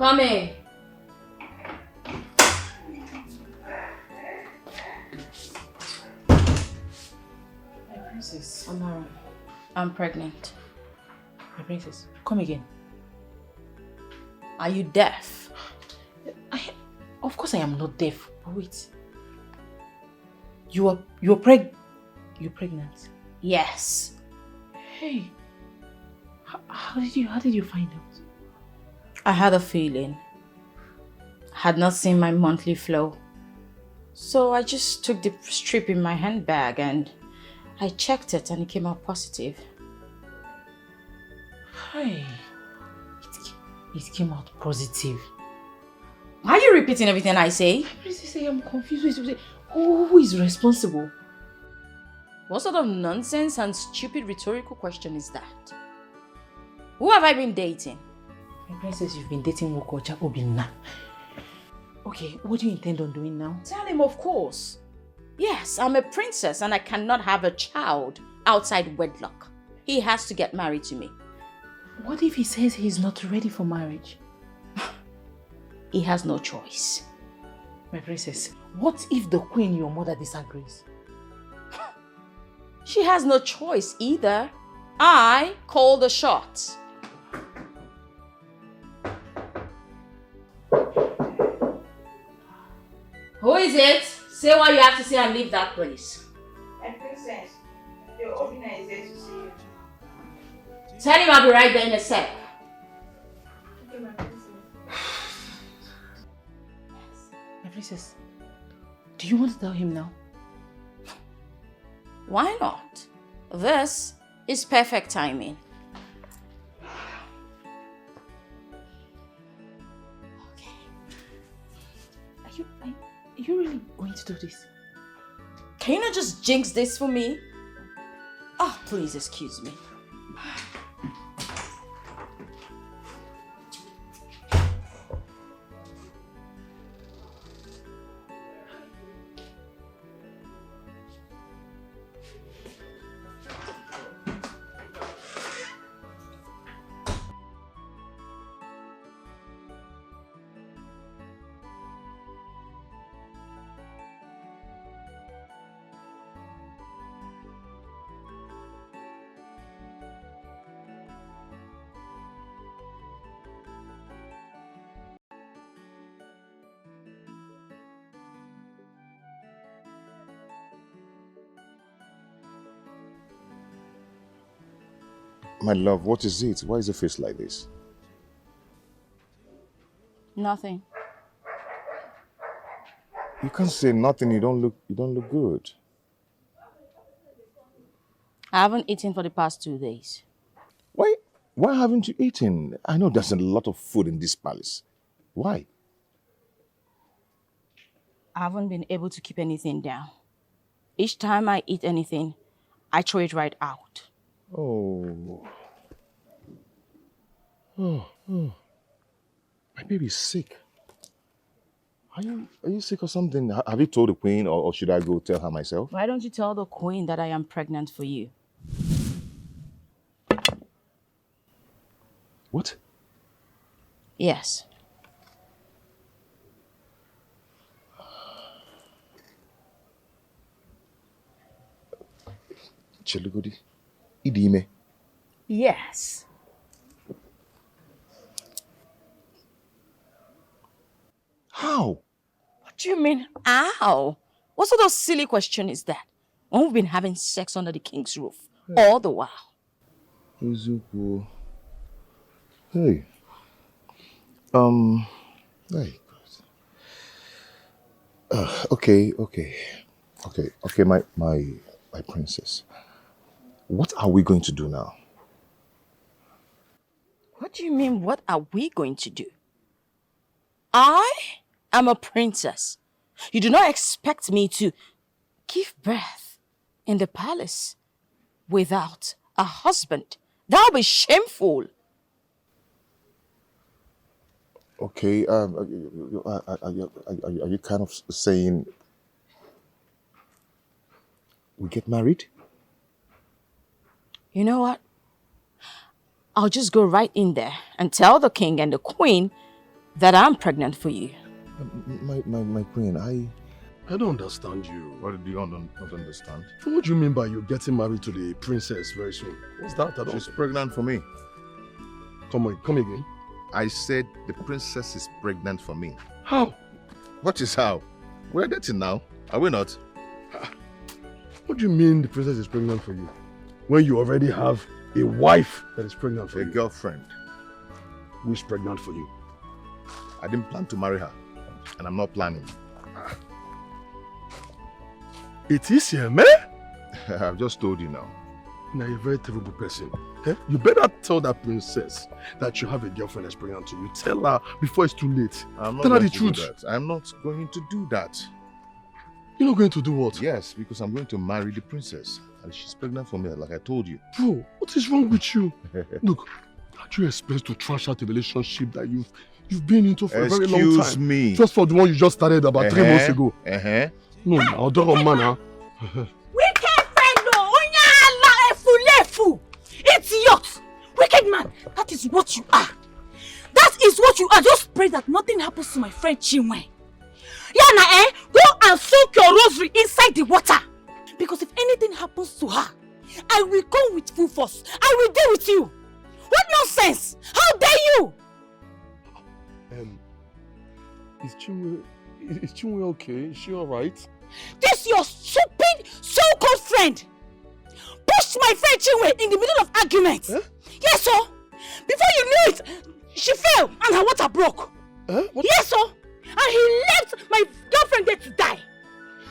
Come in. My princess. Amara, I'm pregnant. My princess, come again. Are you deaf? Of course I am not deaf. But wait. You're pregnant? Yes. Hey. How did you find out? I had a feeling. I had not seen my monthly flow. So I just took the strip in my handbag and I checked it and it came out positive. Hey. It came out positive. Why are you repeating everything I say? Princess, I am confused. Who is responsible? What sort of nonsense and stupid rhetorical question is that? Who have I been dating? My princess, you've been dating Wokocha Obina. Okay, what do you intend on doing now? Tell him, of course. Yes, I'm a princess and I cannot have a child outside wedlock. He has to get married to me. What if he says he's not ready for marriage? He has no choice. My princess, what if the queen, your mother, disagrees? She has no choice either. I call the shots. Who is it? Say what you have to say and leave that place. My princess, your Obina is there to see you. Tell him I'll be right there in a sec. Okay, my princess. My princess, do you want to tell him now? Why not? This is perfect timing. Okay. Are you really going to do this? Can you not just jinx this for me? Oh, please excuse me. My love, what is it? Why is your face like this? Nothing. You can't say nothing. You don't look good. I haven't eaten for the past 2 days. Why haven't you eaten? I know there's a lot of food in this palace. Why? I haven't been able to keep anything down. Each time I eat anything, I throw it right out. Oh. My baby's sick. Are you sick or something? Have you told the queen or should I go tell her myself? Why don't you tell the queen that I am pregnant for you? What? Yes. Chelugodi? Idime? Yes. How? What do you mean, how? What sort of silly question is that? When we've been having sex under the king's roof, all the while. Uzuku. Hey. Hey. Okay, my princess. What are we going to do now? What do you mean, what are we going to do? I am a princess. You do not expect me to give birth in the palace without a husband. That would be shameful. Okay, are you kind of saying we get married? You know what? I'll just go right in there and tell the king and the queen that I'm pregnant for you. My queen, I don't understand you. What do you not understand? What do you mean by you getting married to the princess very soon? What's that? She's pregnant for me. Come again. I said the princess is pregnant for me. How? What is how? We're dating now, are we not? What do you mean the princess is pregnant for you? When you already have a wife that is pregnant for you? A girlfriend. Who is pregnant for you? I didn't plan to marry her, and I'm not planning. It is here, man. I've just told you now. Now you're a very terrible person. Eh? You better tell that princess that you have a girlfriend that's pregnant to you. Tell her before it's too late. I'm not tell her going the to truth. do that. I'm not going to do that. You're not going to do what? Yes, because I'm going to marry the princess. And she's pregnant for me, like I told you. Bro, what is wrong with you? Look, how do you expect to trash out a relationship that you've been into for a very long time? Excuse me. Just for the one you just started about 3 months ago. No, now, don't man, huh? Wicked fellow! Onyala efulefu! Idiot! Wicked man! That is what you are. That is what you are. Just pray that nothing happens to my friend Chimwe. Yana, go and soak your rosary inside the water. Because if anything happens to her, I will come with full force. I will deal with you. What nonsense! How dare you! Is Chimwe okay? Is she alright? This your stupid so-called friend pushed my friend Chinwe in the middle of argument. Huh? Yes, sir. Before you knew it, she fell and her water broke. Huh? What? Yes, sir. And he left my girlfriend there to die.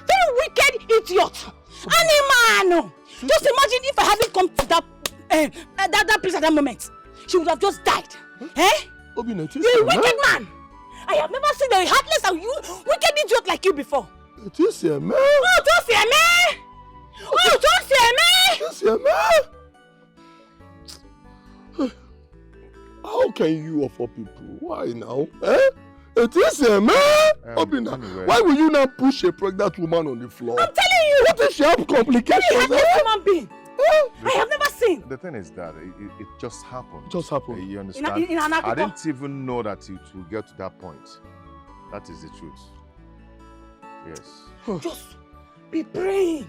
Very wicked idiot. Animal. Just imagine if I hadn't come to that place at that moment. She would have just died. Huh? Eh? Obina, You're a wicked man. I have never seen a heartless and wicked idiot like you before. It is here, man. Oh, don't fear me! Oh, don't fear me! It is here, man. How can you of all people? Why now? Eh? It is here, man. Obina, anyway. why will you now push a pregnant woman on the floor? I'm telling you! What if she have complications? Very heartless human being. I have never seen. The thing is that it just happened. It just happened. You understand? In an I didn't even know that it will get to that point. That is the truth. Yes. Just be praying.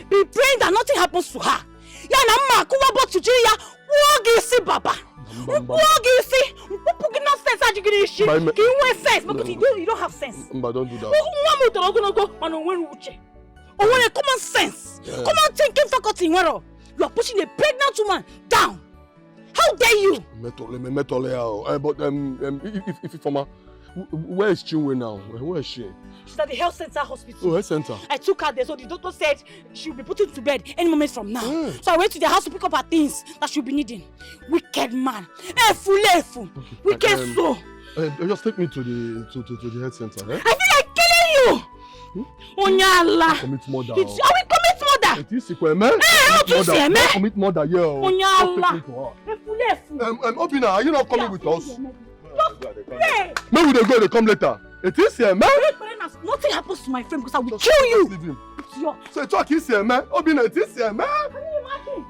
Be praying that nothing happens to her. Yana kuwa bo tujiri ya wogi si baba. Wogi si. Pupugi nonsense ajigiri ishi. Give me sense because you don't have sense. Mba, don't do that. Mwa mo go mano when uche. Oh, when common sense. Common thinking faculty wero. You are pushing a pregnant woman down. How dare you? But if Mama, where is Chinwe now? Where is she? She's at the health center hospital. Oh, health center. I took her there, so the doctor said she'll be put to bed any moment from now. So I went to the house to pick up her things that she'll be needing. Wicked man. Efu. Wicked soul. Just take me to the health center. Eh? I feel like killing you. Onyala. Commit murder. I will commit murder. It is sequel, man. How to say, man? Commit murder, yeah. Onyala. Obina, are you not coming with us? Pray. Maybe we go, they come later. It is here, man. Nothing happens to my friend because I will kill you. So talk is here, man. Obina, it is here, man. Can you imagine?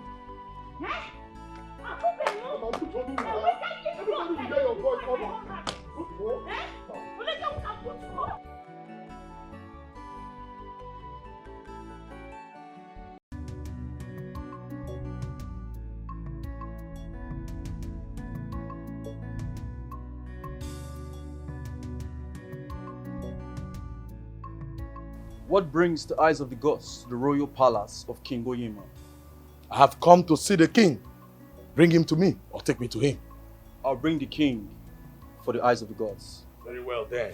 Everybody will get your voice over. What brings the eyes of the gods to the royal palace of King Oyema? I have come to see the king. Bring him to me or take me to him. I'll bring the king for the eyes of the gods. Very well then.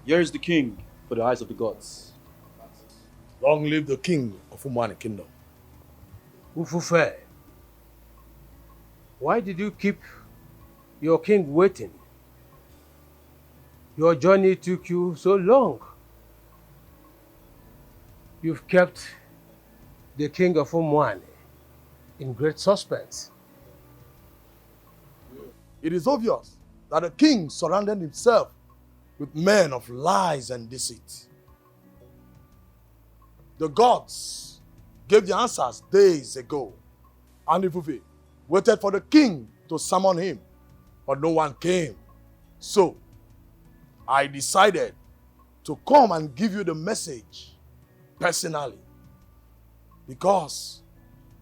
Here is the king for the eyes of the gods. Long live the king of Umani Kingdom. Ufufe, why did you keep your king waiting? Your journey took you so long. You've kept the king of Knwin in great suspense. It is obvious that the king surrounded himself with men of lies and deceit. The gods gave the answers days ago, and ebube waited for the king to summon him, but no one came. So, I decided to come and give you the message personally, because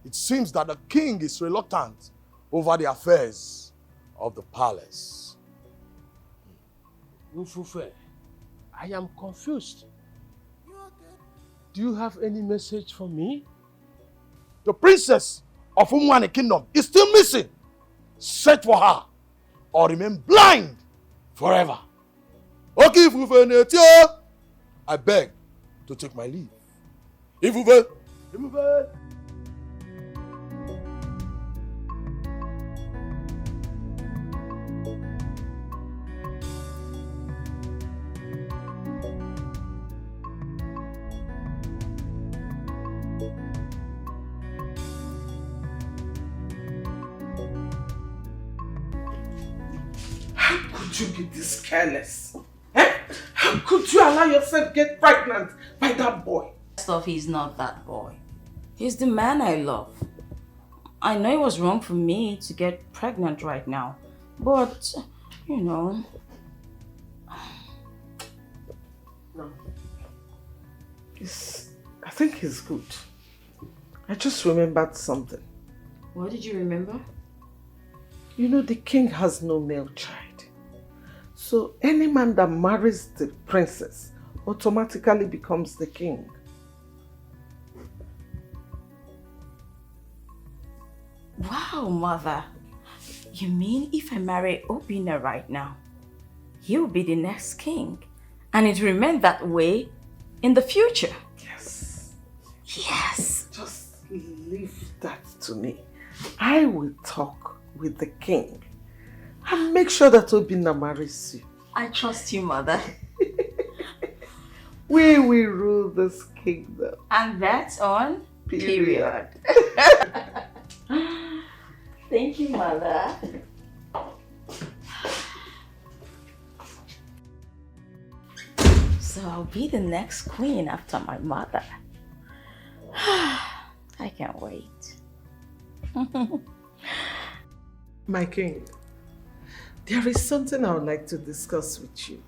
it seems that the king is reluctant over the affairs of the palace. Ufufe, I am confused. Do you have any message for me? The princess of Knwin kingdom is still missing. Search for her or remain blind forever. Okay, Ifufe, I beg to take my leave. Ifufe, Ifufe. Could you be this careless? Eh? How could you allow yourself get pregnant by that boy? First off, he's not that boy. He's the man I love. I know it was wrong for me to get pregnant right now, but, you know. No. I think he's good. I just remembered something. What did you remember? You know, the king has no male child. So any man that marries the princess automatically becomes the king. Wow, mother. You mean if I marry Obina right now, he'll be the next king, and it will remain that way in the future? Yes. Yes. Just leave that to me. I will talk with the king and make sure that Obina marries you. I trust you, mother. We will rule this kingdom. And that's on period. Thank you, mother. So I'll be the next queen after my mother. I can't wait. My king, there is something I would like to discuss with you.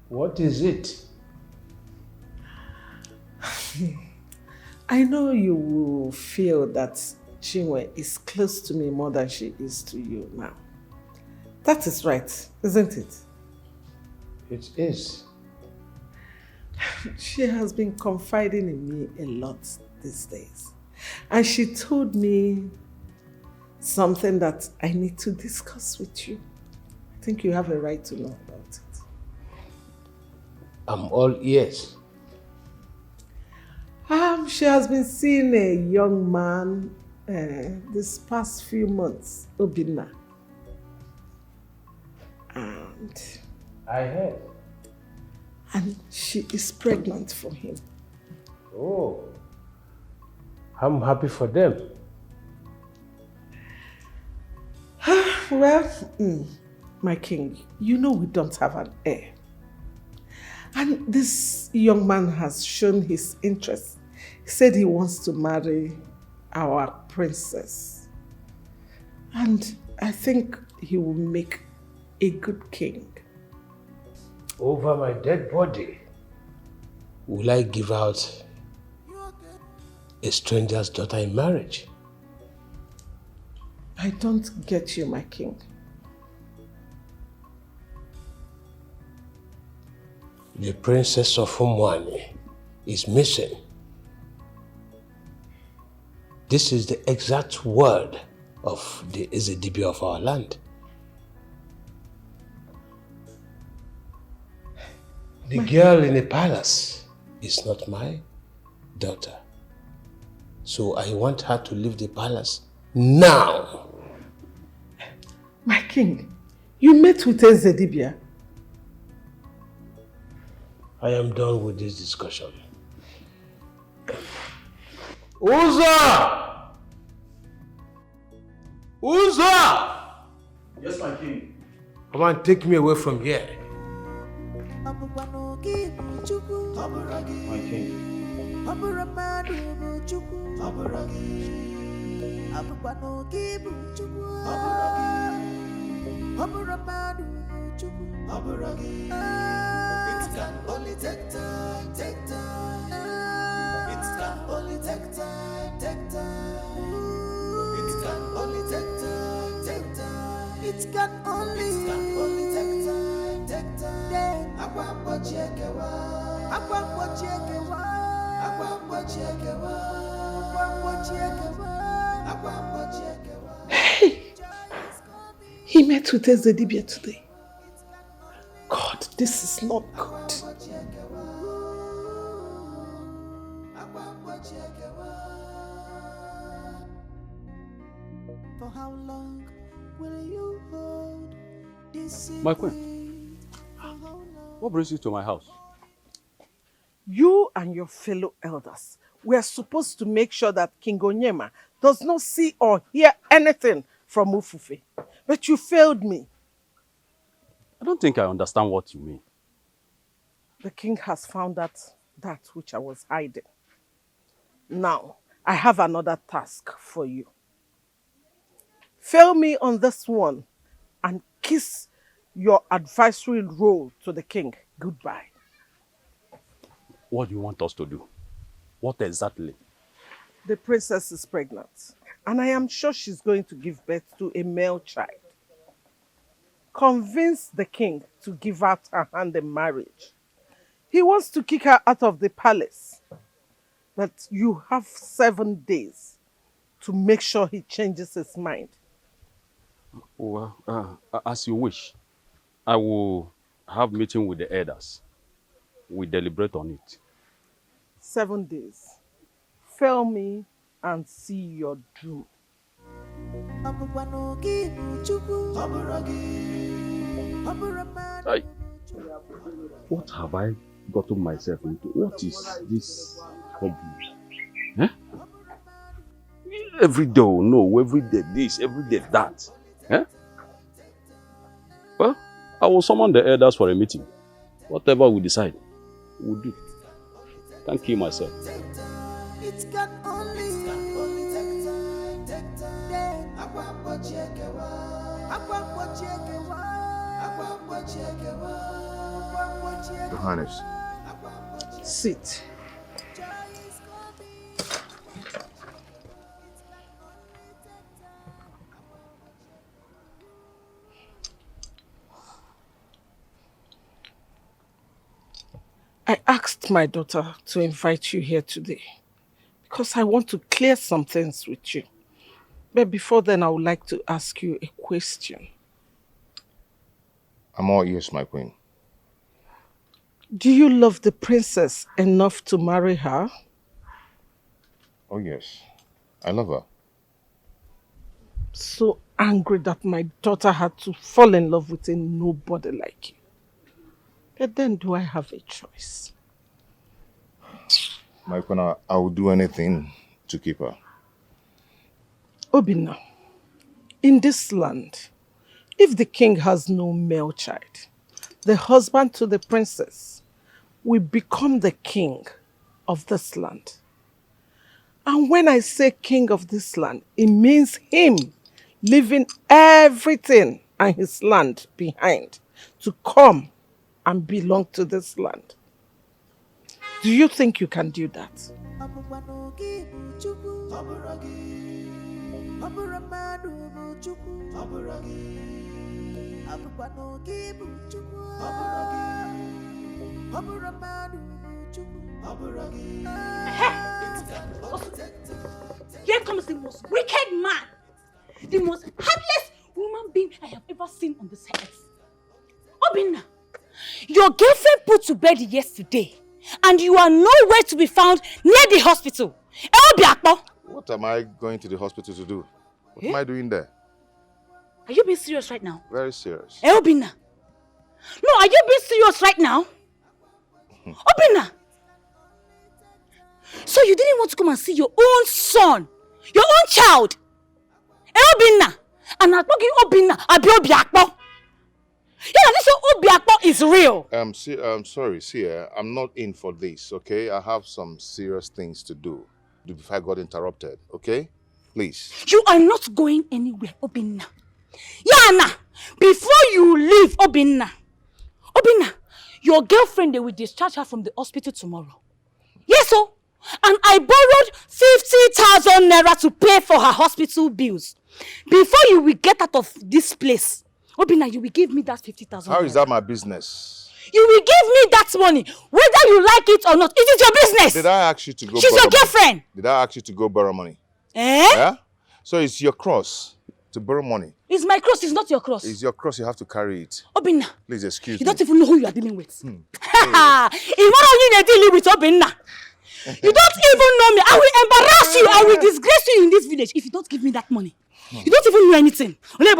What is it? I know you will feel that Knwin is close to me more than she is to you now. That is right, isn't it? It is. She has been confiding in me a lot these days. And she told me something that I need to discuss with you. I think you have a right to know about it. I'm all ears. She has been seeing a young man this past few months, Obina. And I heard. And she is pregnant for him. Oh, I'm happy for them. Well, my king, you know we don't have an heir. And this young man has shown his interest. He said he wants to marry our princess. And I think he will make a good king. Over my dead body, will I give out a stranger's daughter in marriage? I don't get you, my king. The princess of Knwin is missing. This is the exact word of the DP of our land. The girl in the palace is not my daughter. So I want her to leave the palace now. My king, you met with Ezedibia. I am done with this discussion. Uza! Uza! Yes, my king. Come on, take me away from here. My king. It can only take time, take time. It can only take time, take time. It can only take time, take time. It can only take time, take time. Akwambo chekewa, akwambo chekewa, akwambo chekewa, akwambo chekewa, akwambo chekewa. Hey! He met with Ezedibia today. God, this is not good. For how long will you hold this? My queen, what brings you to my house? You and your fellow elders were supposed to make sure that King Onyema does not see or hear anything from Ufufe. But you failed me. I don't think I understand what you mean. The king has found out that which I was hiding. Now, I have another task for you. Fail me on this one and kiss your advisory role to the king goodbye. What do you want us to do? What exactly? The princess is pregnant, and I am sure she's going to give birth to a male child. Convince the king to give out her hand in marriage. He wants to kick her out of the palace. But you have 7 days to make sure he changes his mind. Well, as you wish. I will have meeting with the elders. We deliberate on it. 7 days. Fail me and see your doom. What have I gotten myself into? What is this problem? Eh? Every day, no, every day this, every day that. Eh? Well, I will summon the elders for a meeting. Whatever we decide, we'll do. Can't kill myself. It can only take time, take time. Akwambo chekewa, akwambo chekewa, akwambo chekewa, akwambo chekewa. Your Highness. Sit. I asked my daughter to invite you here today because I want to clear some things with you. But before then, I would like to ask you a question. I'm all ears, my queen. Do you love the princess enough to marry her? Oh, yes. I love her. So angry that my daughter had to fall in love with a nobody like you. But then do I have a choice? My queen, I will do anything to keep her. Obina, in this land, if the king has no male child, the husband to the princess will become the king of this land. And when I say king of this land, it means him leaving everything and his land behind to come and belong to this land. Do you think you can do that? Here comes the most wicked man, the most heartless human being I have ever seen on this earth. Obina, your girlfriend put to bed yesterday, and you are nowhere to be found near the hospital. What am I going to the hospital to do? What am I doing there? Are you being serious right now? Very serious. Obina. No, are you being serious right now? Obina. So you didn't want to come and see your own son, your own child. Obina. And I'm talking Obina. Obiakpo. Yeah, this Obiakpo is real. Sorry, see, I'm not in for this, okay? I have some serious things to do before I got interrupted, okay? Please. You are not going anywhere, Obina. Yana, before you leave, Obina, your girlfriend, they will discharge her from the hospital tomorrow. Yes, so. And I borrowed 50,000 naira to pay for her hospital bills. Before you will get out of this place, Obina, you will give me that 50,000 naira. How is that my business? You will give me that money, whether you like it or not. It is your business. Did I ask you to go She's your girlfriend. Money? Did I ask you to go borrow money? Eh? Yeah? So it's your cross to borrow money. It's my cross, it's not your cross. It's your cross, you have to carry it. Obina. Please excuse me. You don't even know who you are dealing with. It's not only you're dealing with, Obina. You don't even know me. I will embarrass you. I will disgrace you in this village if you don't give me that money. You don't even know anything. I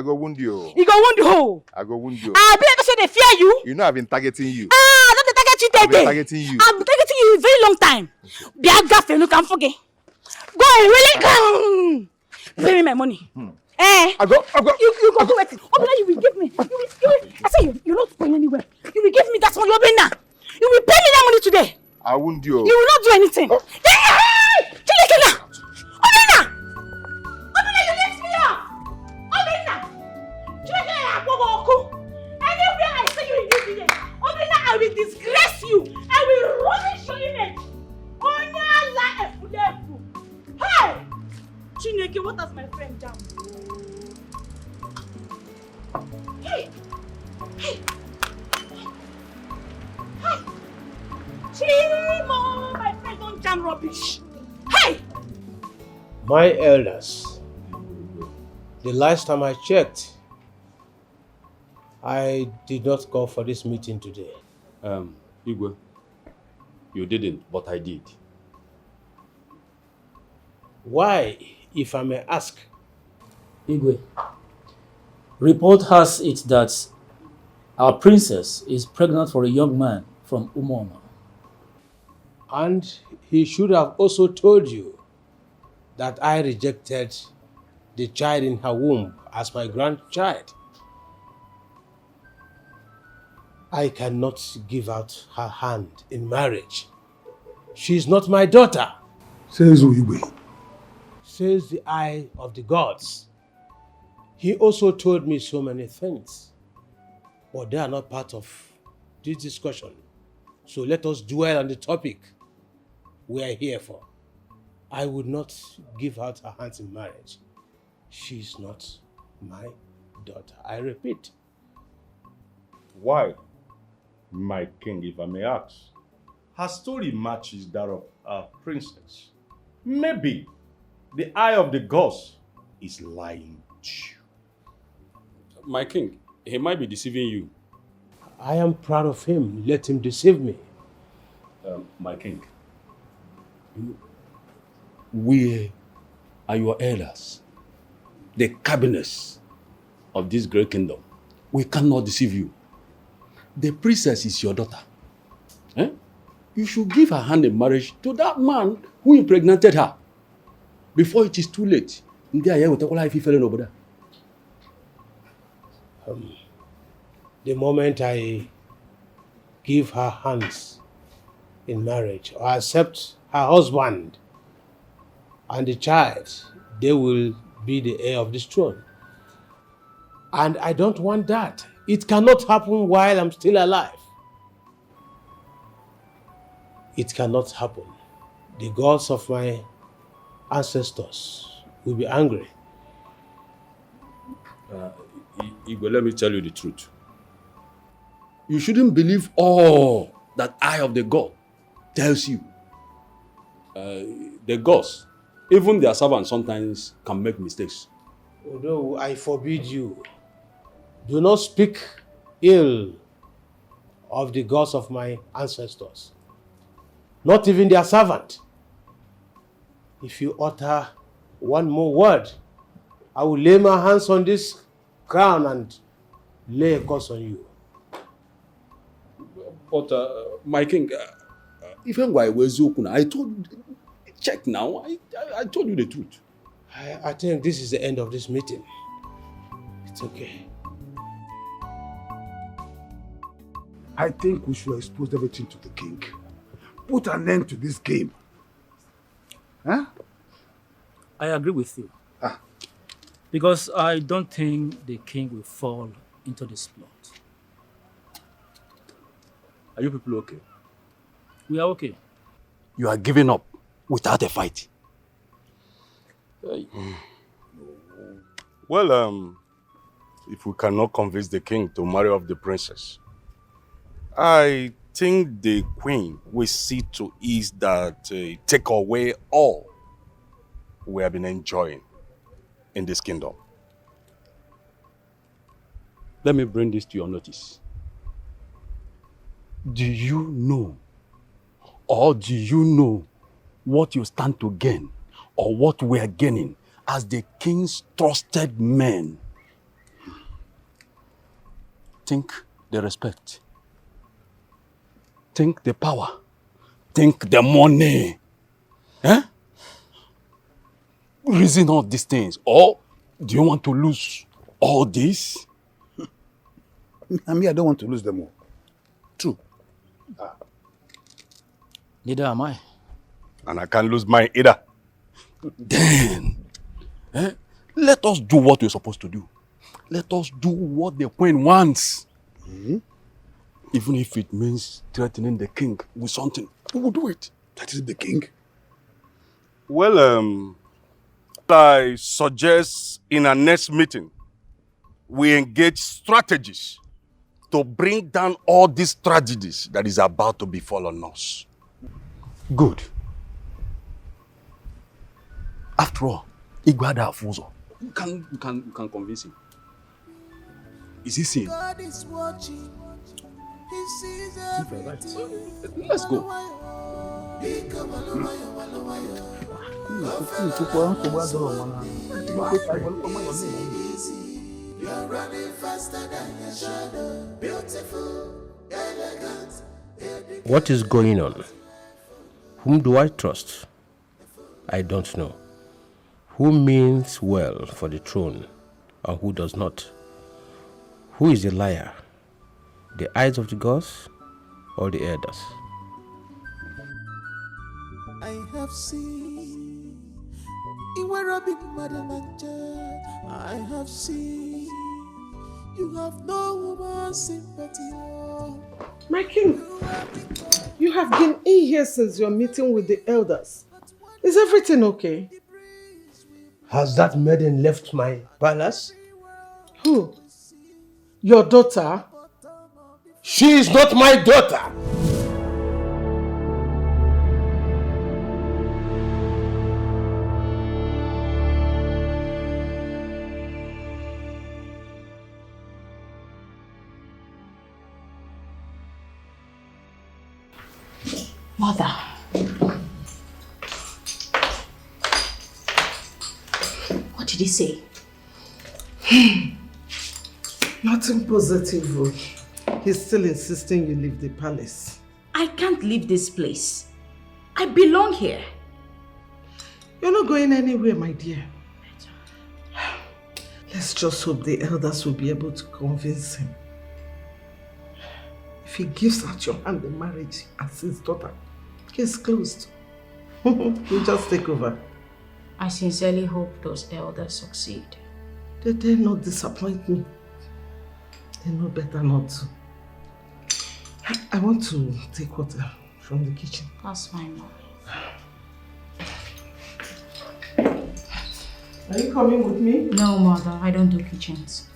go wound you. You go wound who? I go wound you. I believe say they fear you. You know I've been targeting you. Don't target you I've been targeting you. I've been targeting you a very long time. Biagafe, no can forget. Go and really come. Pay me my money. I go. You go do it. Obina, you will give me. You will. I say you're not going anywhere. You will give me that money, Obina. You will pay me that money today. I wound you. You will not do anything. Obina! Obina, you lift me up! Obina! Anywhere I see you in this village, Obina, I will disgrace you. I will rubbish your image. Hey! Chineke, what has my friend done? Hey! Hey! Hey! Chim, my friend, don't jam rubbish. Hey! My elders, the last time I checked, I did not go for this meeting today. Igwe, you didn't, but I did. Why, if I may ask? Igwe, report has it that our princess is pregnant for a young man from Umoma. And he should have also told you that I rejected the child in her womb as my grandchild. I cannot give out her hand in marriage. She is not my daughter. Says Uigwe. Says the eye of the gods. He also told me so many things, but they are not part of this discussion. So let us dwell on the topic we are here for. I would not give out her hand in marriage. She is not my daughter. I repeat. Why, my king, if I may ask? Her story matches that of our princess. Maybe the eye of the gods is lying to you. My king, he might be deceiving you. I am proud of him. Let him deceive me. My king, we are your elders, the cabinets of this great kingdom. We cannot deceive you. The princess is your daughter. You should give her hand in marriage to that man who impregnated her before it is too late. The moment I give her hands in marriage or accept her husband and the child, they will be the heir of this throne. And I don't want that. It cannot happen while I'm still alive. It cannot happen. The gods of my ancestors will be angry. Igwe, let me tell you the truth. You shouldn't believe all that eye of the god tells you. The gods, even their servants sometimes can make mistakes. Although I forbid you, do not speak ill of the gods of my ancestors. Not even their servant. If you utter one more word I will lay my hands on this crown and lay a curse on you. But, my king, even while I was open, I told, check now, I told you the truth. I think this is the end of this meeting. It's okay. I think we should expose everything to the king. Put an end to this game. Huh? I agree with you. Because I don't think the king will fall into this plot. Are you people okay? We are okay. You are giving up without a fight. Well, if we cannot convince the king to marry off the princess, I think the queen will see to it that take away all we have been enjoying in this kingdom. Let me bring this to your notice. Do you know, or do you know what you stand to gain, or what we are gaining as the king's trusted men? Think the respect. Think the power. Think the money. Eh? Reason all these things. Or do you want to lose all this? I mean, I don't want to lose them all. True. Neither am I. And I can't lose mine either. Then, let us do what we're supposed to do. Let us do what the queen wants. Mm-hmm. Even if it means threatening the king with something, we will do it. That is the king? Well, I suggest in our next meeting, we engage strategies to bring down all these tragedies that is about to befall on us. Good. After all, Igwada Afuzo. You can convince him. Is he seeing? God is watching. He sees everything. Let's go. You're running faster than your shadow. Beautiful, elegant. What is going on? Whom do I trust? I don't know. Who means well for the throne and who does not? Who is the liar? The eyes of the gods or the elders? I have seen I have seen you have no woman's sympathy. My king, you have been in here since your meeting with the elders. Is everything okay? Has that maiden left my palace? Who? Your daughter? She is not my daughter! Mother. What did he say? Nothing positive. He's still insisting you leave the palace. I can't leave this place. I belong here. You're not going anywhere, my dear. Let's just hope the elders will be able to convince him. If he gives out your hand in marriage as his daughter, case closed. You just take over. I sincerely hope those elders succeed. They dare not disappoint me. They know better not to. I want to take water from the kitchen. That's fine, Mom. Are you coming with me? No, Mother. I don't do kitchens.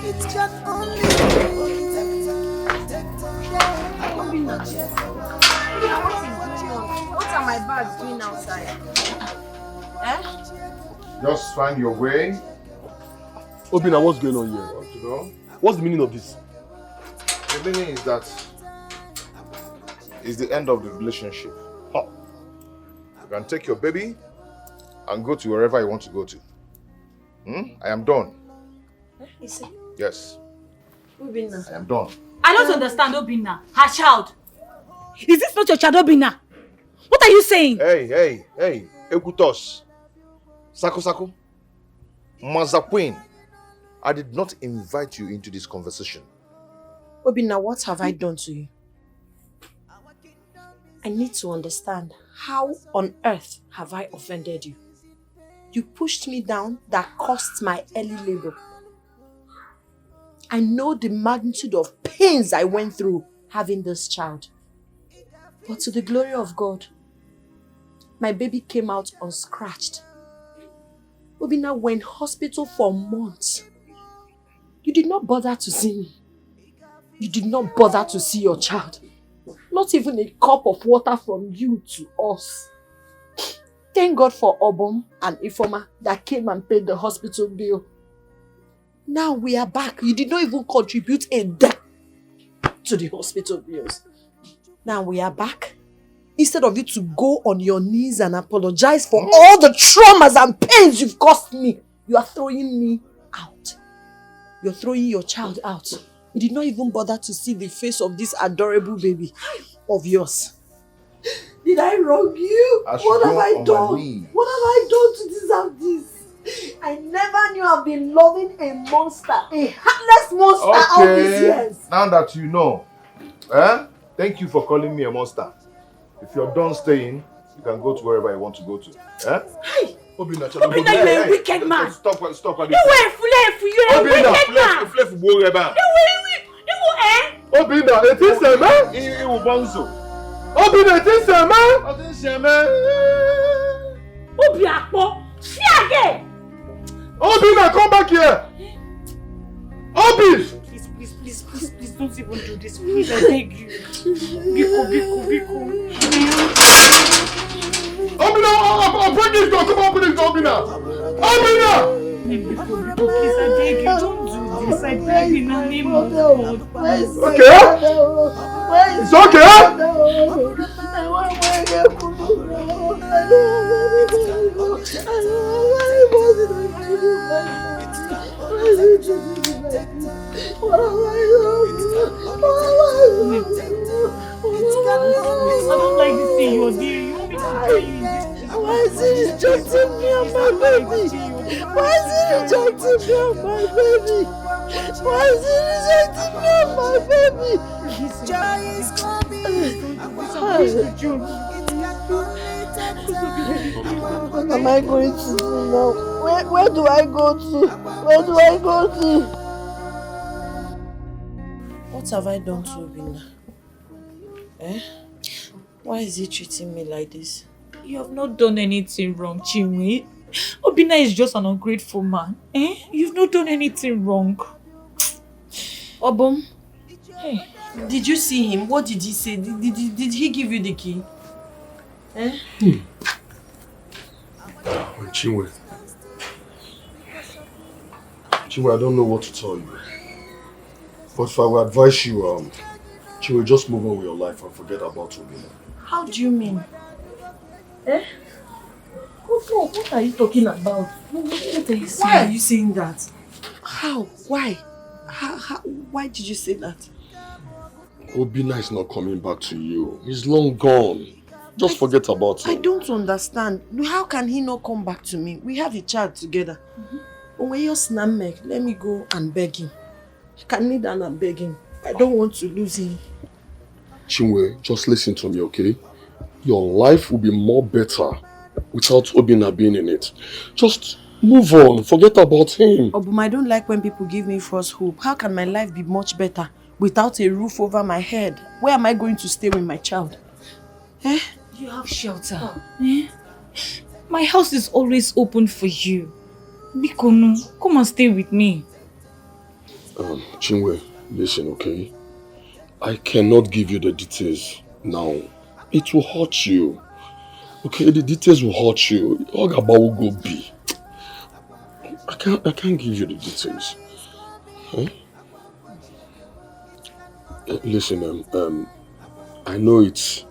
It's just only What are my bags doing outside? Just find your way. Obina, what's going on here? Want to know? What's the meaning of this? The meaning is that it's the end of the relationship. Huh. You can take your baby and go to wherever you want to go to. I am done. Is it? Yes, Obina. I am done. I don't understand Obina. Her child. Is this not your child, Obina? What are you saying? Hey, Ekutos. Sako. Mazakwin. I did not invite you into this conversation. Obina, what have I done to you? I need to understand, how on earth have I offended you? You pushed me down that cost my early labor. I know the magnitude of pains I went through having this child. But to the glory of God, my baby came out unscratched. Obina, we're in hospital for months. You did not bother to see me. You did not bother to see your child. Not even a cup of water from you to us. Thank God for Obom and Ifoma that came and paid the hospital bill. Now we are back. You did not even contribute a dime to the hospital bills. Now we are back. Instead of you to go on your knees and apologize for all the traumas and pains you've caused me, you are throwing me out. You're throwing your child out. You did not even bother to see the face of this adorable baby of yours. Did I wrong you? What have I done? What have I done to deserve this? I never knew I've been loving a monster, a heartless monster all these years. Now that you know, thank you for calling me a monster. If you're done staying, you can go to wherever you want to go to. Hey! Obina, you're a wicked man. Stop. You were a wicked man. Obina, it is a man. Obina, it is a man. Obiakpo, Fiage! Obina, come back here. Obi! Please, don't even do this. Please, I beg you. Biko. Obina, open this door. Come open this door, Obina. Obina! Biko, please, I beg you. Don't do this. I beg you in the name of God. Okay? It's okay? I don't like this thing you're doing. You want me to tell you this? Why is he rejecting me and my baby? Why is he rejecting me and my baby? Why is he rejecting me and my baby? What am I going to do now? Where do I go to? What have I done to Obina? Why is he treating me like this? You have not done anything wrong, Chim. Obina is just an ungrateful man. You've not done anything wrong. Obom, Hey. did you see him? What did he say? Did he give you the key? Chimwe, I don't know what to tell you. But if I would advise you, Chimwe, just move on with your life and forget about Obina. How do you mean? What are you talking about? What are you saying? Why are you saying that? How? Why? Why did you say that? Obina is not coming back to you. He's long gone. Just forget about him. I don't understand. How can he not come back to me? We have a child together. Let me go and beg him. I can kneel down and beg him. I don't want to lose him. Chimwe, just listen to me, okay? Your life will be more better without Obina being in it. Just move on. Forget about him. Obum, I don't like when people give me false hope. How can my life be much better without a roof over my head? Where am I going to stay with my child? You have shelter. My house is always open for you. Bikono, come and stay with me. Chimwe, listen, okay? I cannot give you the details now. It will hurt you. Okay, the details will hurt you. Ogaba will go be. I can't give you the details. Huh? Listen, I know it's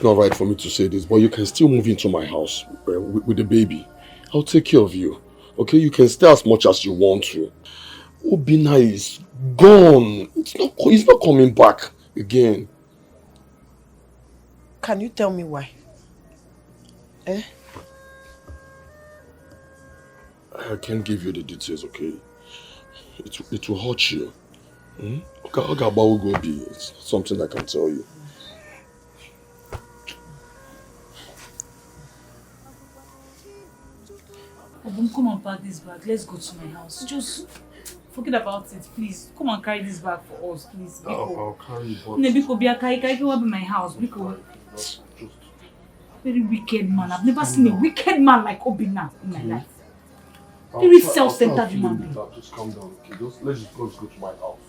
not right for me to say this, but you can still move into my house with the baby. I'll take care of you. Okay, you can stay as much as you want to. Obina is gone. He's not coming back again. Can you tell me why? Eh? I can't give you the details, okay? It will hurt you. Ogaba will go be. It's something I can tell you. Obum, come and pack this bag. Let's go to my house. Just forget about it, please. Come and carry this bag for us, please. I'll carry it. Biko, be a carry will be my house. Biko. Very wicked man. I've never seen a wicked man like Obina in my life. Very self-centered man. Just calm down, okay? Let's go to my house.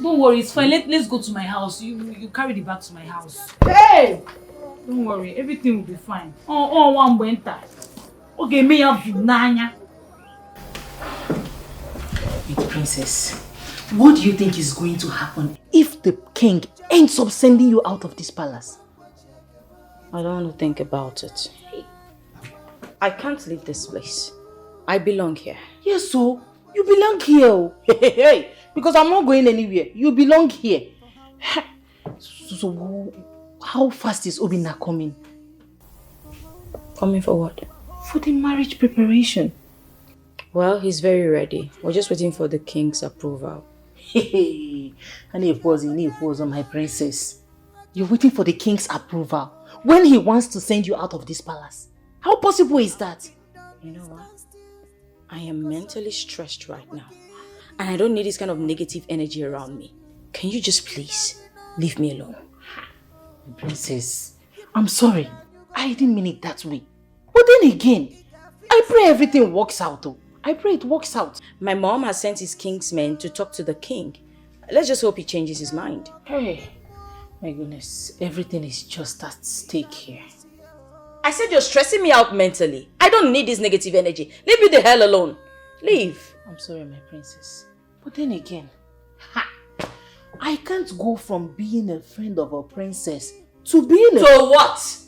Don't worry, it's fine. Let's go to my house. You carry the bag to my house. Hey! Don't worry, everything will be fine. Oh, one winter. Okay, me have Nanya. Wait, princess. What do you think is going to happen if the king ends up sending you out of this palace? I don't want to think about it. I can't leave this place. I belong here. Yes, so you belong here. Hey, because I'm not going anywhere. You belong here. So how fast is Obina coming? Coming for what? For the marriage preparation. Well, he's very ready. We're just waiting for the king's approval. Hey, I need a pause on my princess. You're waiting for the king's approval when he wants to send you out of this palace. How possible is that? You know what? I am mentally stressed right now. And I don't need this kind of negative energy around me. Can you just please leave me alone? Princess, I'm sorry. I didn't mean it that way. But then again, I pray everything works out though. I pray it works out. My mom has sent his kingsmen to talk to the king. Let's just hope he changes his mind. Hey, my goodness, everything is just at stake here. I said you're stressing me out mentally. I don't need this negative energy. Leave me the hell alone. Leave. I'm sorry, my princess. But then again, I can't go from being a friend of a princess to being a... To what?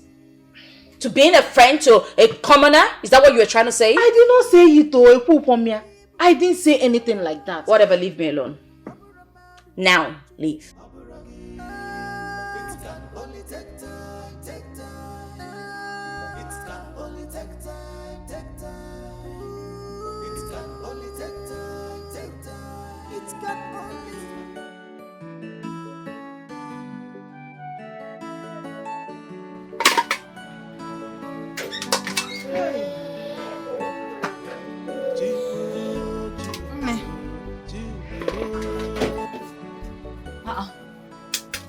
To being a friend to a commoner? Is that what you were trying to say? I did not say it to a pupomia. I didn't say anything like that. Whatever, leave me alone. Now, leave.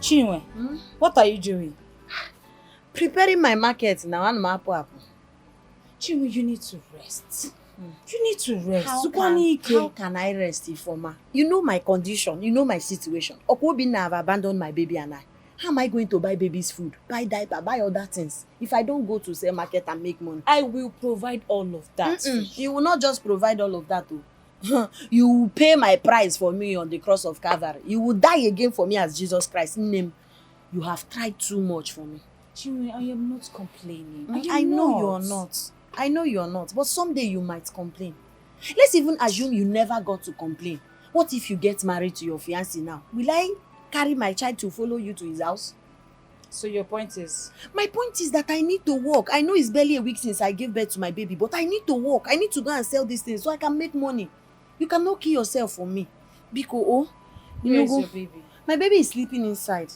Chim, what are you doing? Preparing my market now. Chim, you need to rest. You need to rest. How can I rest, Ifoma? You know my condition. You know my situation. Obina have abandoned my baby and I. How am I going to buy baby's food, buy diaper, buy other things if I don't go to sell market and make money? I will provide all of that. You will not just provide all of that, though. You will pay my price for me on the cross of Calvary. You will die again for me as Jesus Christ. Name. You have tried too much for me. Chim, I am not complaining. I know you're not. I know you're not. But someday you might complain. Let's even assume you never got to complain. What if you get married to your fiancé now? Will I carry my child to follow you to his house? So your point is? My point is that I need to work. I know it's barely a week since I gave birth to my baby, but I need to work. I need to go and sell these things so I can make money. You cannot kill yourself for me. Biko, where is your baby? My baby is sleeping inside.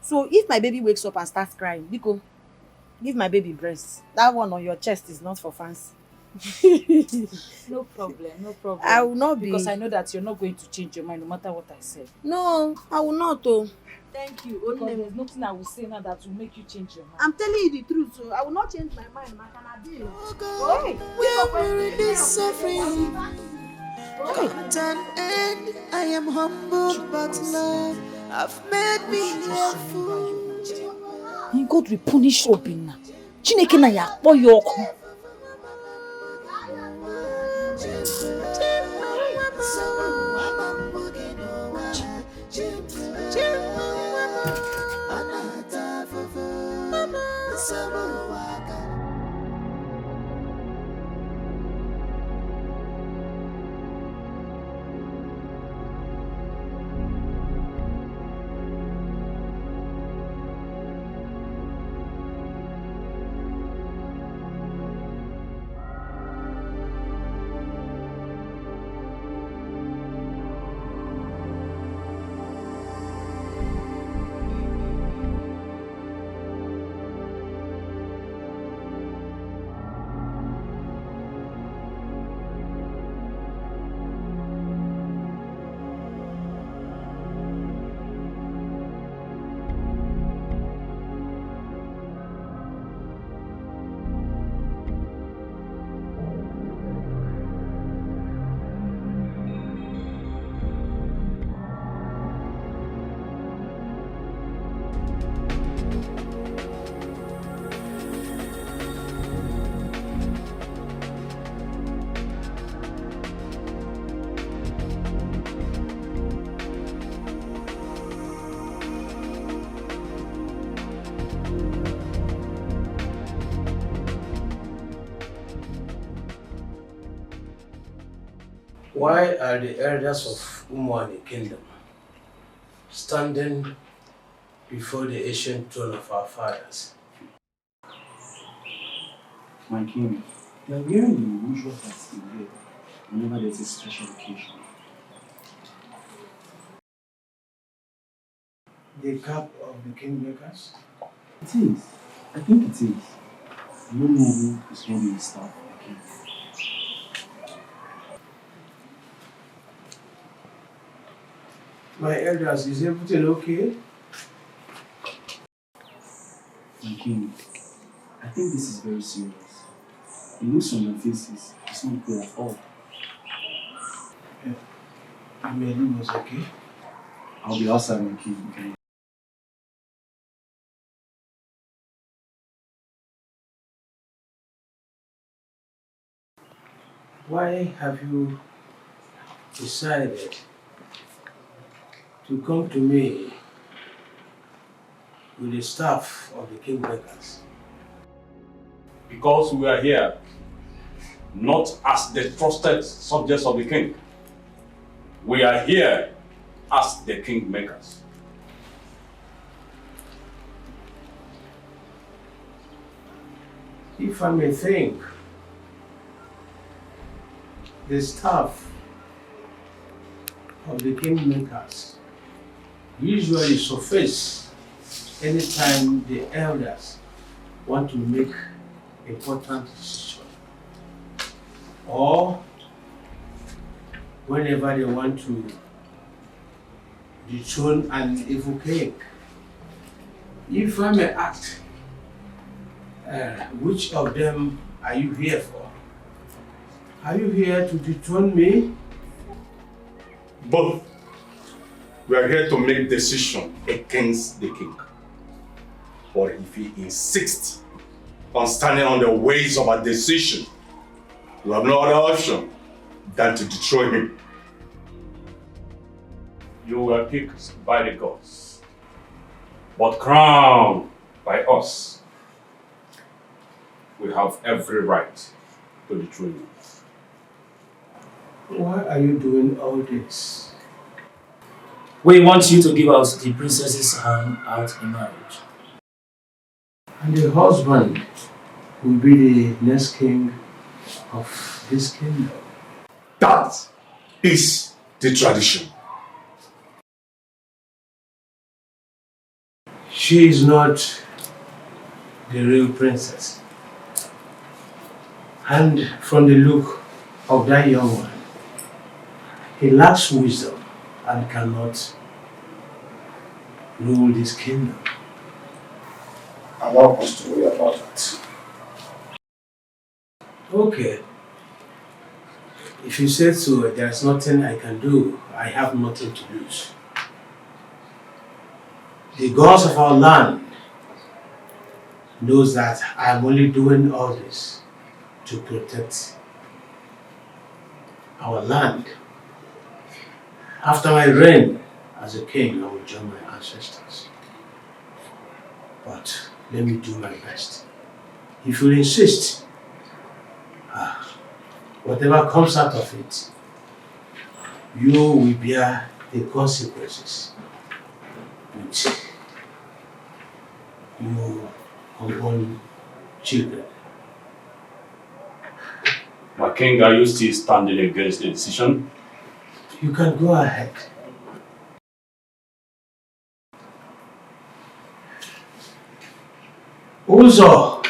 So if my baby wakes up and starts crying, Biko, give my baby breast. That one on your chest is not for fancy. No problem, no problem. I will not be. Because I know that you're not going to change your mind no matter what I say. No, I will not. Thank you. Because there's nothing I will say now that will make you change your mind. I'm telling you the truth, so I will not change my mind. Where is suffering? At an end, I am humble but love I've made me a fool. God will punish Obina. Chineke na ya akpọ ya ọkụ. Why are the elders of Umwani Kingdom standing before the ancient throne of our fathers? My king, you are wearing the usual hats in here whenever there is a special occasion. The cap of the kingmakers? It is. I think it is. No noble is holding the staff of the king. My elders, is everything okay? My king, I think this is very serious. The looks on your faces is not good at all. Amelie was okay? I'll be outside, my king. Okay. Why have you decided to come to me with the staff of the kingmakers? Because we are here not as the trusted subjects of the king. We are here as the kingmakers. If I may think, the staff of the kingmakers usually surface anytime the elders want to make important decisions, or whenever they want to dethrone an evil king. If I may ask, which of them are you here for? Are you here to dethrone me? Both. We are here to make decision against the king. But if he insists on standing on the ways of a decision, we have no other option than to destroy him. You were picked by the gods, but crowned by us. We have every right to destroy you. Why are you doing all this? We want you to give us the princess's hand out in marriage. And the husband will be the next king of this kingdom. That is the tradition. She is not the real princess. And from the look of that young man, he lacks wisdom and cannot rule this kingdom. Allow us to worry about that. Okay. If you say so, there's nothing I can do. I have nothing to lose. The gods of our land knows that I'm only doing all this to protect our land. After my reign as a king, I will join my ancestors. But let me do my best. If you insist, whatever comes out of it, you will bear the consequences with your unborn children. My king, are you still standing against the decision? You can go ahead. Also,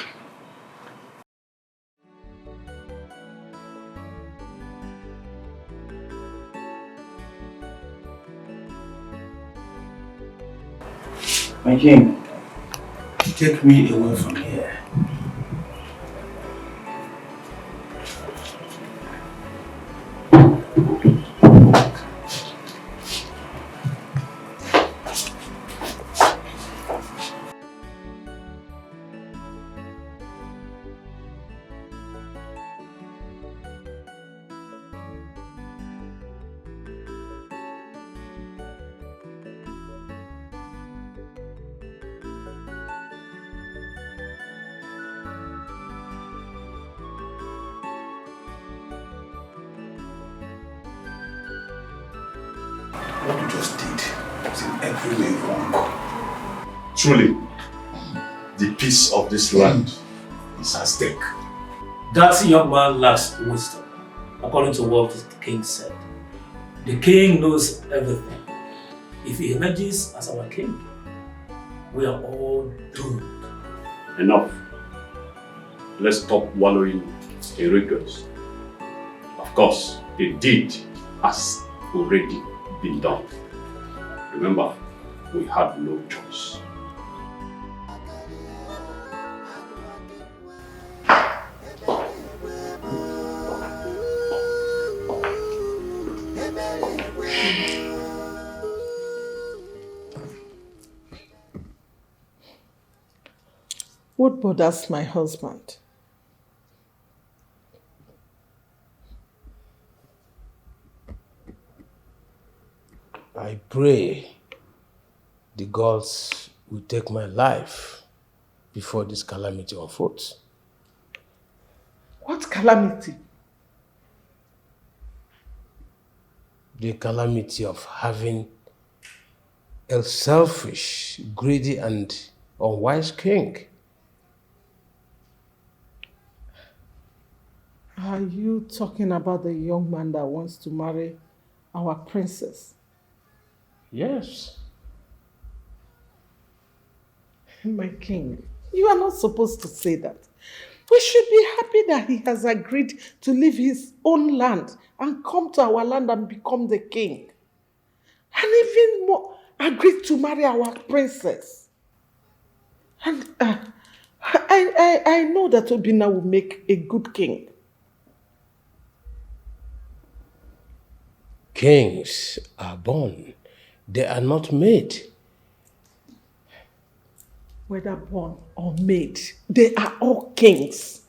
My king, take me away from here. What you just did is in every way wrong. Truly, the peace of this land is at stake. That young man lacks wisdom, according to what the king said. The king knows everything. If he emerges as our king, we are all doomed. Enough. Let's stop wallowing in regrets. Of course, the deed has already been done. Remember, we had no choice. What bothers my husband? I pray the gods will take my life before this calamity unfolds. What calamity? The calamity of having a selfish, greedy, and unwise king. Are you talking about the young man that wants to marry our princess? Yes. My king, you are not supposed to say that. We should be happy that he has agreed to leave his own land and come to our land and become the king. And even more, agreed to marry our princess. And I know that Obina will make a good king. Kings are born. They are not made. Whether born or made, they are all kings.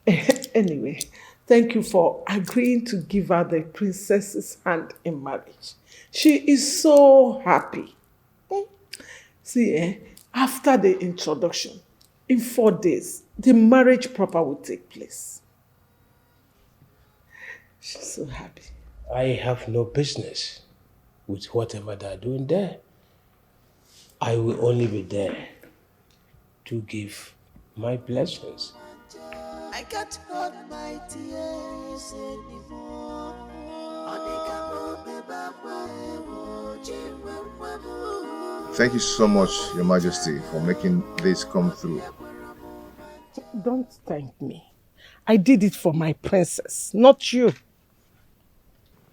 Anyway, thank you for agreeing to give her the princess's hand in marriage. She is so happy. See, after the introduction, in 4 days, the marriage proper will take place. She's so happy. I have no business with whatever they're doing there. I will only be there to give my blessings. I can't hold my tears anymore. Thank you so much, Your Majesty, for making this come through. Don't thank me. I did it for my princess, not you.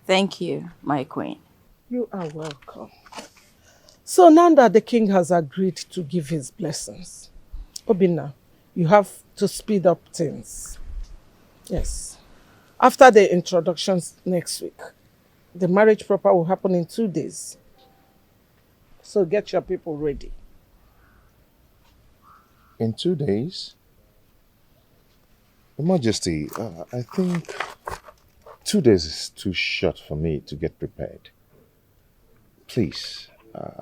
Thank you, my queen. You are welcome. So now that the king has agreed to give his blessings, Obina, you have to speed up things. Yes. After the introductions next week, the marriage proper will happen in 2 days. So get your people ready. In 2 days? Your Majesty, I think 2 days is too short for me to get prepared. Please,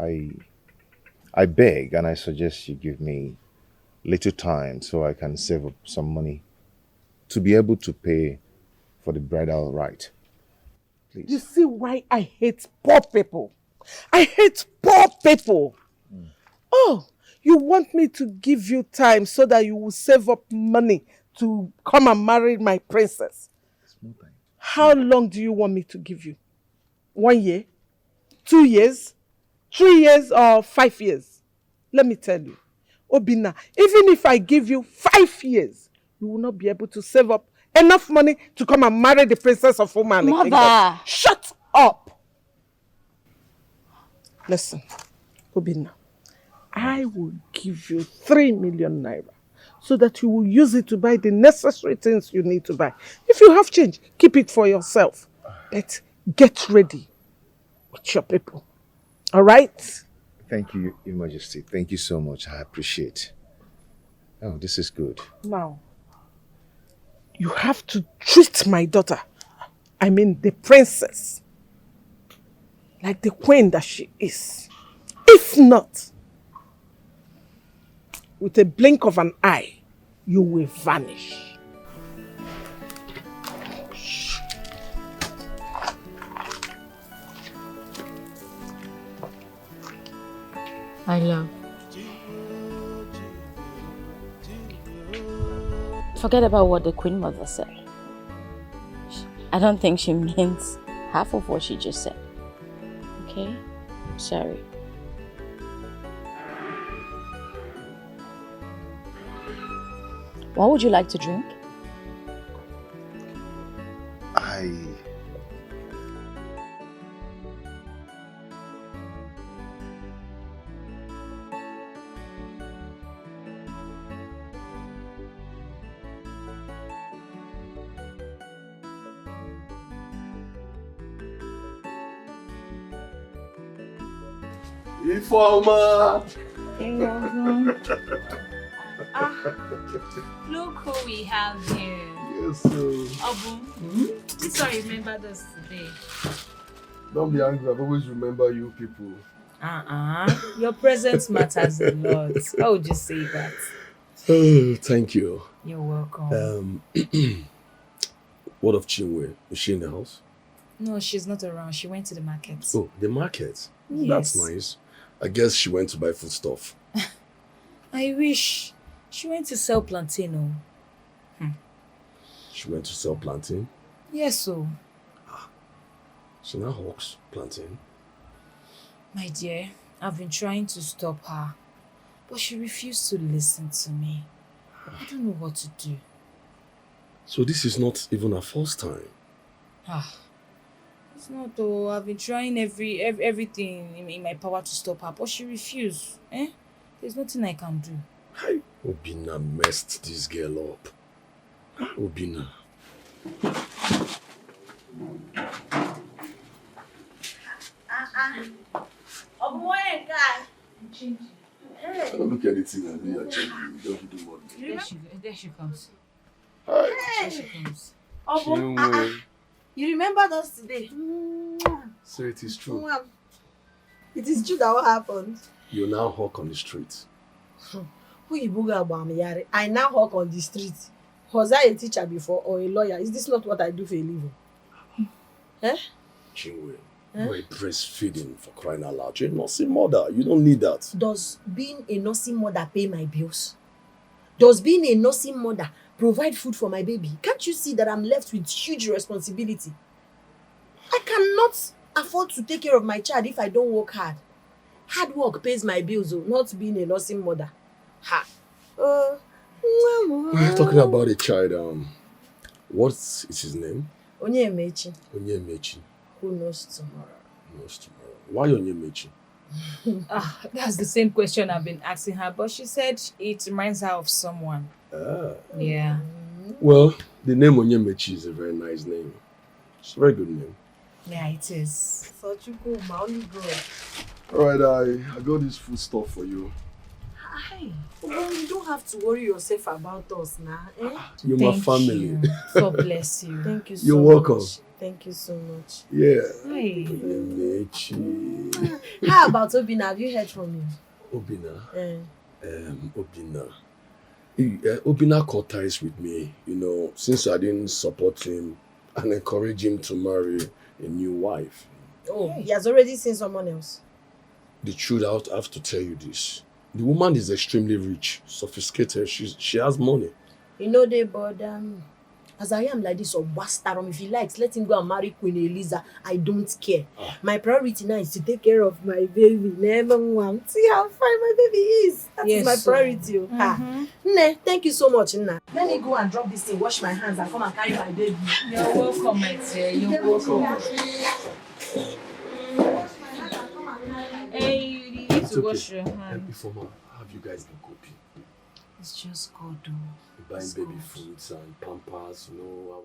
I beg and I suggest you give me little time so I can save up some money to be able to pay for the bridal rite. Please. You see why I hate poor people? I hate poor people. Oh, you want me to give you time so that you will save up money to come and marry my princess? How long do you want me to give you? 1 year? 2 years? 3 years or 5 years? Let me tell you, Obina, even if I give you 5 years, you will not be able to save up enough money to come and marry the princess of Oman. Mother! Shut up! Listen, Obina, I will give you 3 million naira so that you will use it to buy the necessary things you need to buy. If you have change, keep it for yourself. But get ready with your people. All right? Thank you, Your Majesty. Thank you so much. I appreciate. Oh, this is good. Now, you have to treat my daughter, I mean the princess, like the queen that she is. If not, with a blink of an eye, you will vanish. I love. Forget about what the Queen Mother said. I don't think she means half of what she just said. Okay? Sorry. What would you like to drink? Informer! Look who we have here. Yes, sir. Obu, sorry, remember us today. Don't be angry, I've always remember you people. Your presence matters a lot. How would you say that? Oh, thank you. You're welcome. What of Chinwe? Is she in the house? No, she's not around. She went to the market. Oh, the market? Yes. That's nice. I guess she went to buy foodstuff. I wish. She went to sell plantain. She went to sell plantain? Yes, so. She now hawks plantain. My dear, I've been trying to stop her, but she refused to listen to me. I don't know what to do. So this is not even her first time? It's not though. I've been trying everything in my power to stop her, but she refused. There's nothing I can do. Hi, Obina messed this girl up. Obina. Look at the thing and me are changing. You don't do what. There she comes. Hi. There she comes. You remembered us today. So it is true. It is true that what happened. You now hawk on the street. I now hawk on the street. Was I a teacher before or a lawyer? Is this not what I do for a living? Chinwe, you're a breastfeeding for crying out loud. You're a nursing mother. You don't need that. Does being a nursing mother pay my bills? Does being a nursing mother provide food for my baby? Can't you see that I'm left with huge responsibility? I cannot afford to take care of my child if I don't work hard. Hard work pays my bills, not being a nursing mother. We're talking about a child. What is his name? Onyemechi. Onyemechi. Who knows tomorrow? Knows tomorrow. Why Onyemechi? That's the same question I've been asking her, but she said it reminds her of someone. Yeah. Well, the name Onyemechi is a very nice name. It's a very good name. Yeah, it is. Such a cool, my only God. Alright, I got this food stuff for you. Hi. Well, you don't have to worry yourself about us now. Eh? You're my family. You. God bless you. Thank you so much. You're welcome. Thank you so much. Yeah. Hi. Lemechi. How about Obina? Have you heard from him? Obina? Obina. Obina caught ties with me, you know, since I didn't support him and encourage him to marry a new wife. Oh, he has already seen someone else. The truth, I have to tell you this. The woman is extremely rich, sophisticated. She has money. You know they bother me. As I am like this, or bastard, if he likes, let him go and marry Queen Eliza. I don't care. My priority now is to take care of my baby. Never want. See how fine my baby is. That is my priority. Nne, thank you so much, Nna. Let me go and drop this thing, wash my hands, and come and carry my baby. You're welcome, my dear. You're welcome. Hey, you need to wash your hands. Before have you guys been coping? It's just God, though. Buying baby foods and pampers, you know.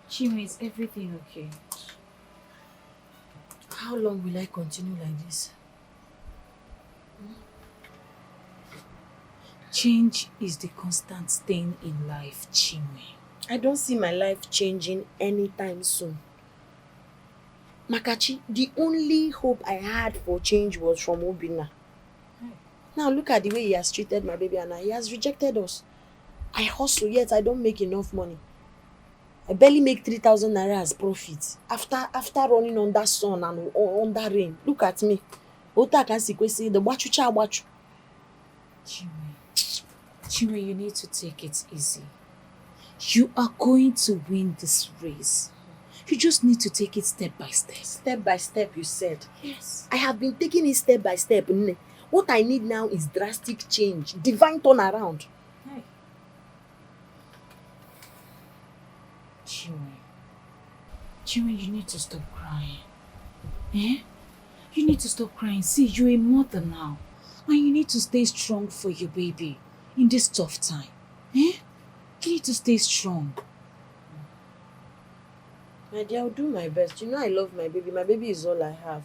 Chim, is everything okay? How long will I continue like this? Change is the constant thing in life, Chim. I don't see my life changing anytime soon. Makachi, the only hope I had for change was from Obina. Now look at the way he has treated my baby and he has rejected us. I hustle, yet I don't make enough money. I barely make 3,000 naira as profit. After running under sun and under rain. Look at me. Ota can see the wachu. Chimwe, you need to take it easy. You are going to win this race. You just need to take it step by step. Step by step, you said? Yes. I have been taking it step by step. What I need now is drastic change, divine turnaround. Hey. Chimwe, you need to stop crying. Eh? You need to stop crying. See, you're a mother now. And you need to stay strong for your baby in this tough time. Eh? You need to stay strong. My dear, I'll do my best. You know I love my baby. My baby is all I have.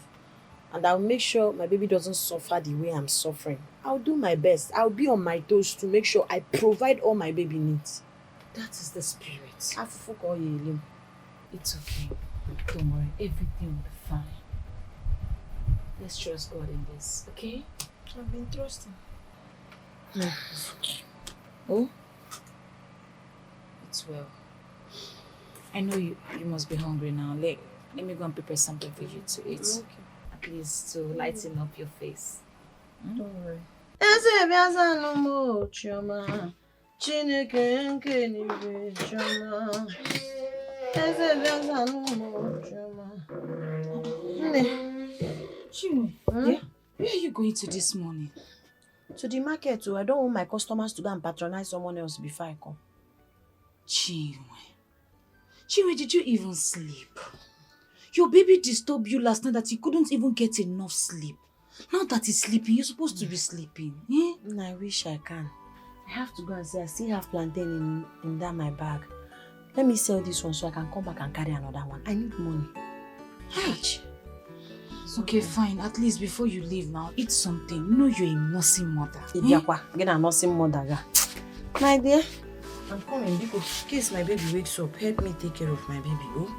And I'll make sure my baby doesn't suffer the way I'm suffering. I'll do my best. I'll be on my toes to make sure I provide all my baby needs. That is the spirit. It's okay. Don't worry. Everything will be fine. Let's trust God in this, okay? I've been trusting. Oh? It's well. I know you must be hungry now. Let me go and prepare something for you to eat. Okay. At least to lighten up your face. Don't worry. Chimwe, yeah? Where are you going to this morning? To the market too. I don't want my customers to go and patronize someone else before I come. Chimwe, did you even sleep? Your baby disturbed you last night that you couldn't even get enough sleep. Now that he's sleeping, you're supposed to be sleeping. Eh? I wish I can. I have to go and say I still have plantain in that my bag. Let me sell this one so I can come back and carry another one. I need money. Hey. Okay, fine. At least before you leave now, eat something. You know you're a nursing mother. Get a nursing mother. My dear, I'm coming because in case my baby wakes up, help me take care of my baby. Oh,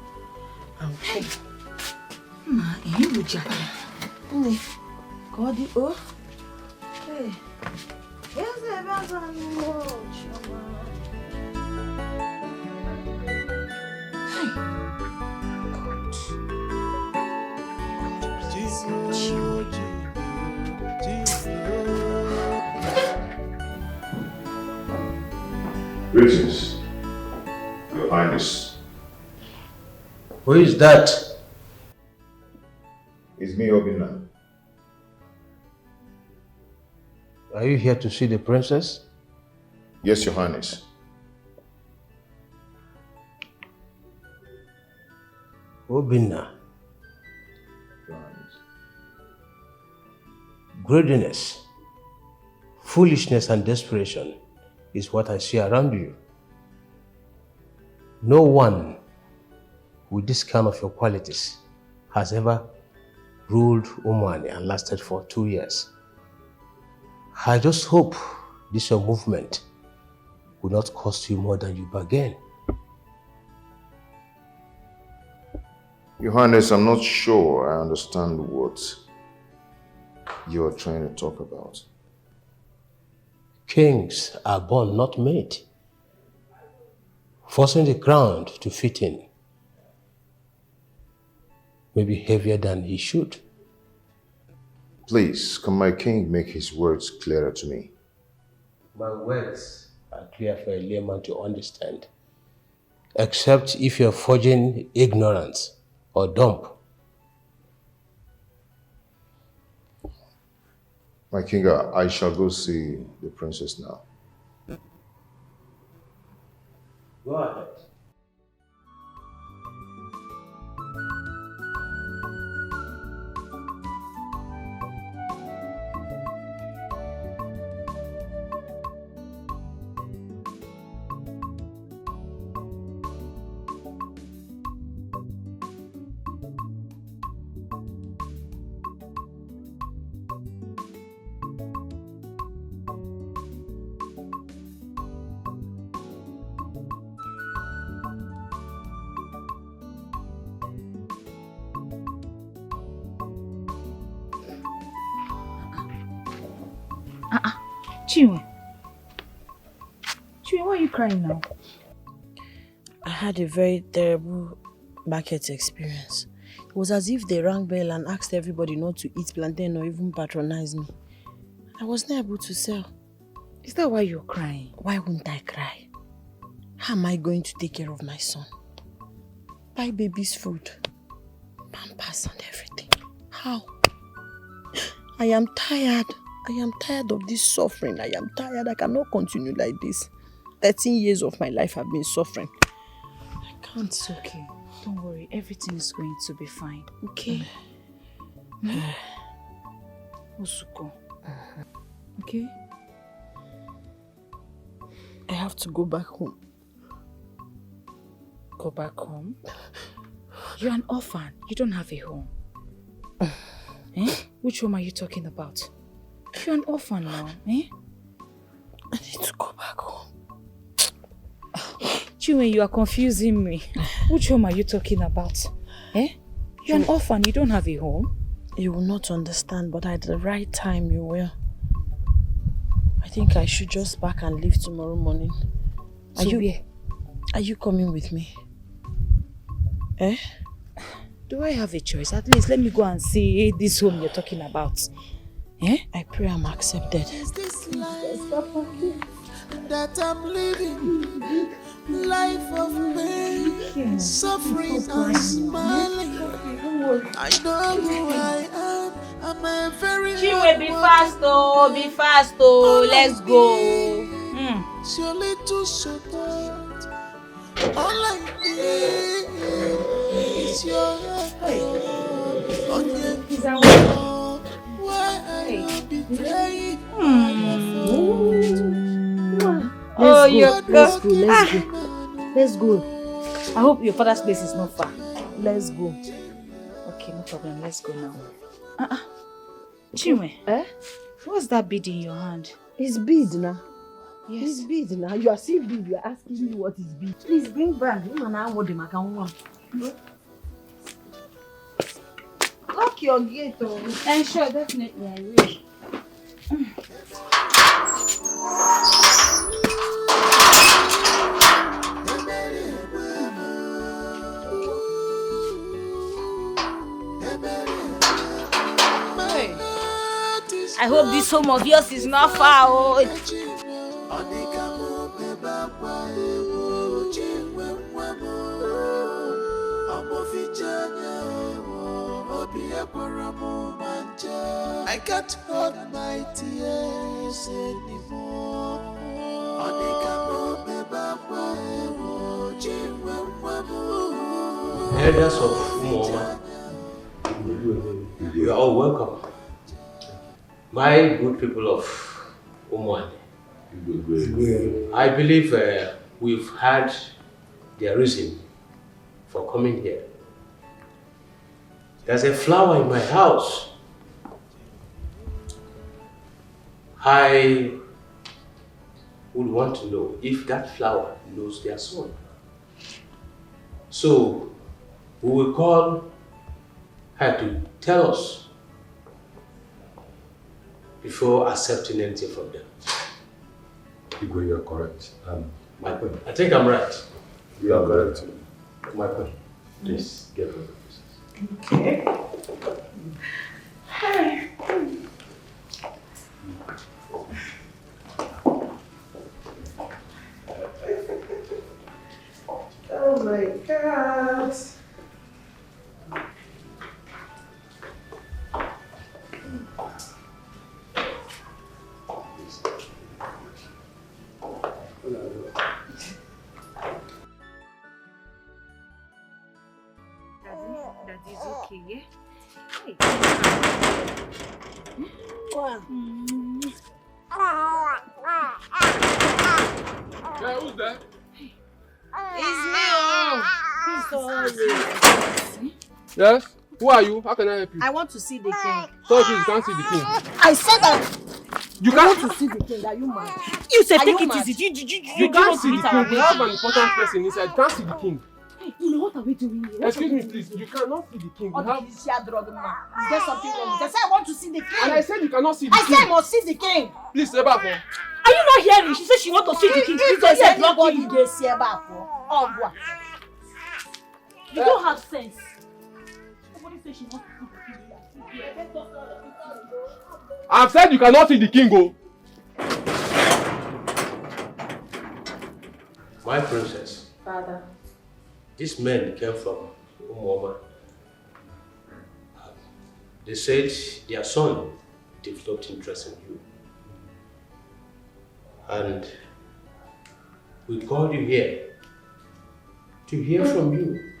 I'll come. God, oh. Hey. Greetings, Your Highness. Who is that? It's me, Obina. Are you here to see the princess? Yes, Your Highness. Obina. Greediness, foolishness, and desperation is what I see around you. No one with this kind of your qualities has ever ruled Omani and lasted for 2 years. I just hope this your movement will not cost you more than you bargain. Your Highness, I'm not sure I understand what you are trying to talk about. Kings are born, not made. Forcing the ground to fit in may be heavier than he should. Please, can my king make his words clearer to me? My words are clear for a layman to understand, except if you're forging ignorance or dump. My king, I shall go see the princess now. Go ahead. Chim, why are you crying now? I had a very terrible market experience. It was as if they rang bell and asked everybody not to eat plantain or even patronize me. I was not able to sell. Is that why you're crying? Why wouldn't I cry? How am I going to take care of my son? Buy baby's food, pampers and everything. How? I am tired. I am tired of this suffering. I am tired. I cannot continue like this. 13 years of my life have been suffering. I can't. It's okay. Don't worry. Everything is going to be fine. Okay? Usuko. Okay? I have to go back home. Go back home? You're an orphan. You don't have a home. Which home are you talking about? You're an orphan now, I need to go back home. Chim, you are confusing me. Which home are you talking about? You're an orphan, you don't have a home. You will not understand, but at the right time you will. I think I should just pack and leave tomorrow morning. Are you coming with me? Do I have a choice? At least let me go and see this home you're talking about. I pray I'm accepted. Is this life that I'm living? Life of pain, suffering and smiling. I know who I am. I'm a very Chim, be fast oh, let's go. Surely to support. All I need is your help. Oh, you're let's go. I hope your father's place is not far. Let's go. Okay, no problem. Let's go now. Chim, what's that bead in your hand? It's bead now. Yes. It's bead now. You are seeing bead. You are asking me what is bead. Please bring back. Lock your gate. And sure, definitely I will. I hope this home of yours is not far. I can't hold my tears anymore. elders of Umoma, you are all welcome. My good people of Umwani, I believe we've had their reason for coming here. There's a flower in my house. I would want to know if that flower knows their son. So we will call her to tell us before accepting anything from them. Igwe, you are correct. My point. I think I'm right. You are correct. My point. Please get rid of this. Okay. Hi. Oh my God. That is okay, yeah? Hey. Wow. Yeah, who's that? It's me. Yes? Who are you? How can I help you? I want to see the king. So please, you can't see the king. I said that. You I can't want to see the king. Are you mad? You said Are take you it mad? easy. You can't see the king. We have an important person inside. You can't see the king. You know what are we doing here? Excuse me, please. You cannot see the king. We have... Is there something wrong? I said I want to see the king. And I said you cannot see the I king. said I must see the king. Please, stay back. Are you not hearing? She said she wants to see the king. If there's anybody they see back, You don't have sense. Somebody said she wants to see the king. I've said you cannot see the king, oh. My princess. Father. These men came from Umoma. They said their son developed interest in you. And we called you here to hear from you.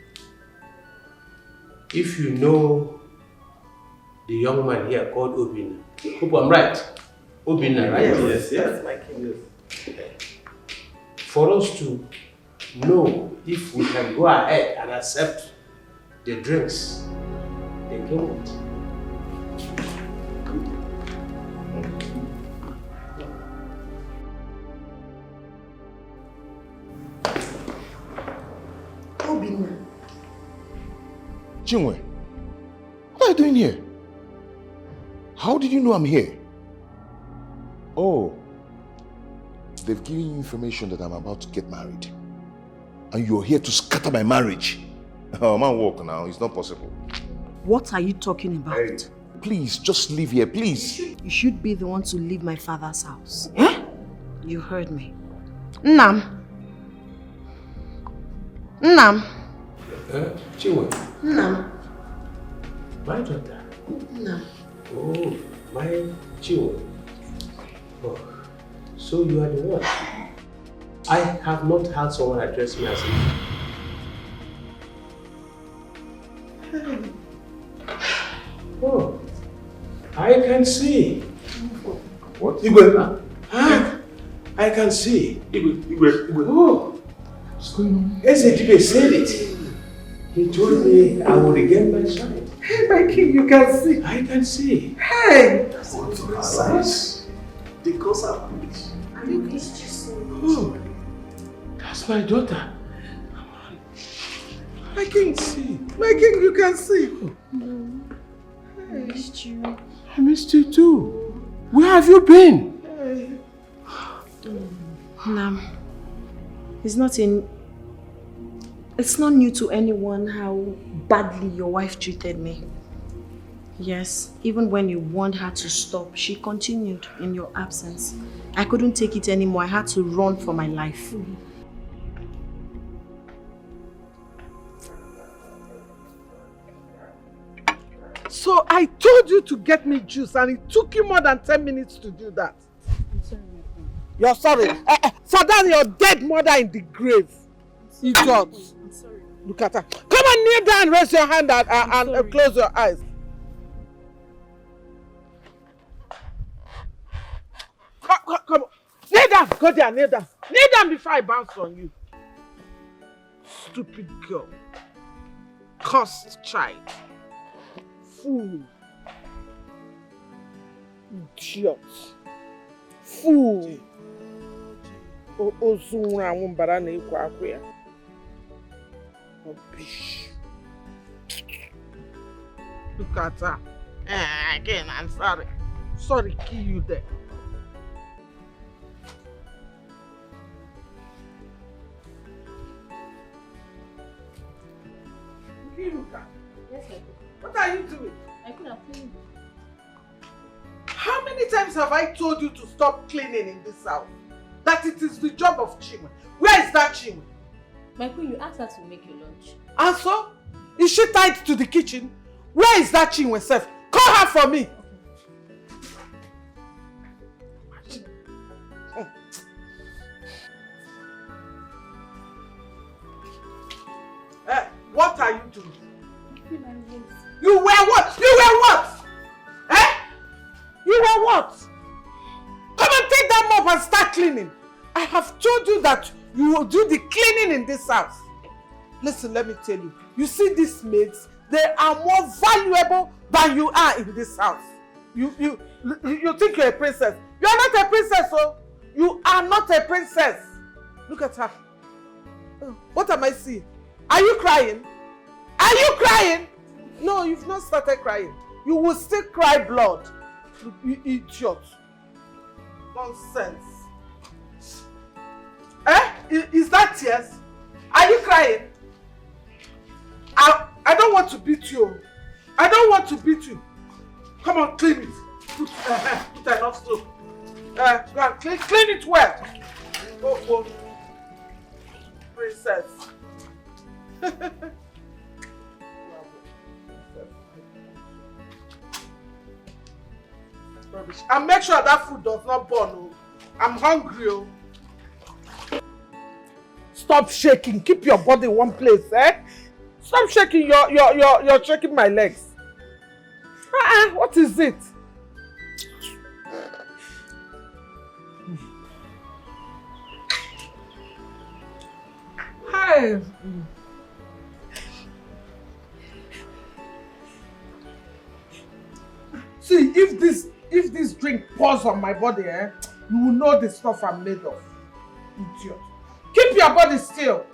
If you know the young man here called Obina. Hope I'm right. Obina, right? Yes, my king. Yes. For us to know if we can go ahead and accept the drinks they came with. Obina. Knwin, what are you doing here? How did you know I'm here? Oh, they've given you information that I'm about to get married. And you're here to scatter my marriage. Oh, man, walk now. It's not possible. What are you talking about? Hey, please, just leave here, please. You should be the one to leave my father's house. Eh? You heard me. Nnam. Chim. Nnam. My daughter. Nnam. Oh, my Chim. Oh, so you are the one. I have not had someone address me as a... Oh, I can see. What? Igwe. I can see. Igwe. Oh, what's going on? Dikeh said it. He told me I would regain my sight. Hey, my king, you can see. I can see. Hey! That's what you realize. The cause are good. Oh, that's my daughter. My king, see. My king, you can see. I missed you. I missed you too. Where have you been? Hey. Nam, it's not new to anyone how badly your wife treated me. Yes, even when you warned her to stop, she continued in your absence. I couldn't take it anymore. I had to run for my life. So I told you to get me juice and it took you more than 10 minutes to do that. I'm sorry, my friend. You're sorry. Sit down your dead mother in the grave. Idiot. I'm sorry. Look at her. Come on, kneel down, raise your hand and close your eyes. Come on. Kneel down. Go there, kneel down. Kneel down before I bounce on you. Stupid girl. Cursed child. Fool. Idiot. Fool. Ozunra wumbara na ikwa akwa ya. Rubbish. Look at her. Again, I'm sorry. Sorry, kill you there. Yes, what are you doing? I could have cleaned. How many times have I told you to stop cleaning in this house? That it is the job of Chim. Where is that Chim? My queen, you asked her to make your lunch. And so? Is she tied to the kitchen? Where is that Chim herself? Call her for me. What are you doing? You were what? You were what? Eh? You were what? Come and take that mop and start cleaning. I have told you that you will do the cleaning in this house. Listen, let me tell you. You see these maids, they are more valuable than you are in this house. You think you're a princess. You are not a princess, oh. You are not a princess. Look at her. Oh, what am I seeing? Are you crying? Are you crying? No, you've not started crying. You will still cry blood. You idiot. Nonsense. Eh? Is that tears? Are you crying? I don't want to beat you. I don't want to beat you. Come on, clean it. Put enough soap. Go and clean it well. Oh. Princess. Rubbish. And make sure that food does not burn. Oh. I'm hungry. Oh. Stop shaking. Keep your body in one place, eh? Stop shaking. You're shaking my legs. What is it? Hi. See, if this drink pours on my body, you will know the stuff I'm made of. Idiot. Keep your body still.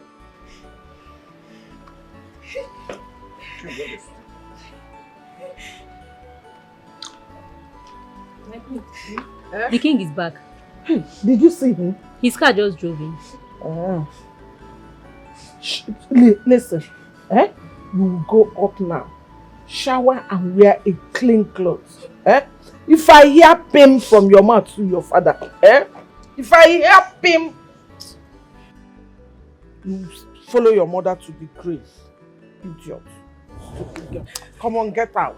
The king is back. Did you see him? His car just drove in. Listen, you will go up now, shower and wear a clean clothes. If I hear pain from your mouth to your father, if I hear pain, you follow your mother to the grave. Idiot. Stupid girl. Come on, get out.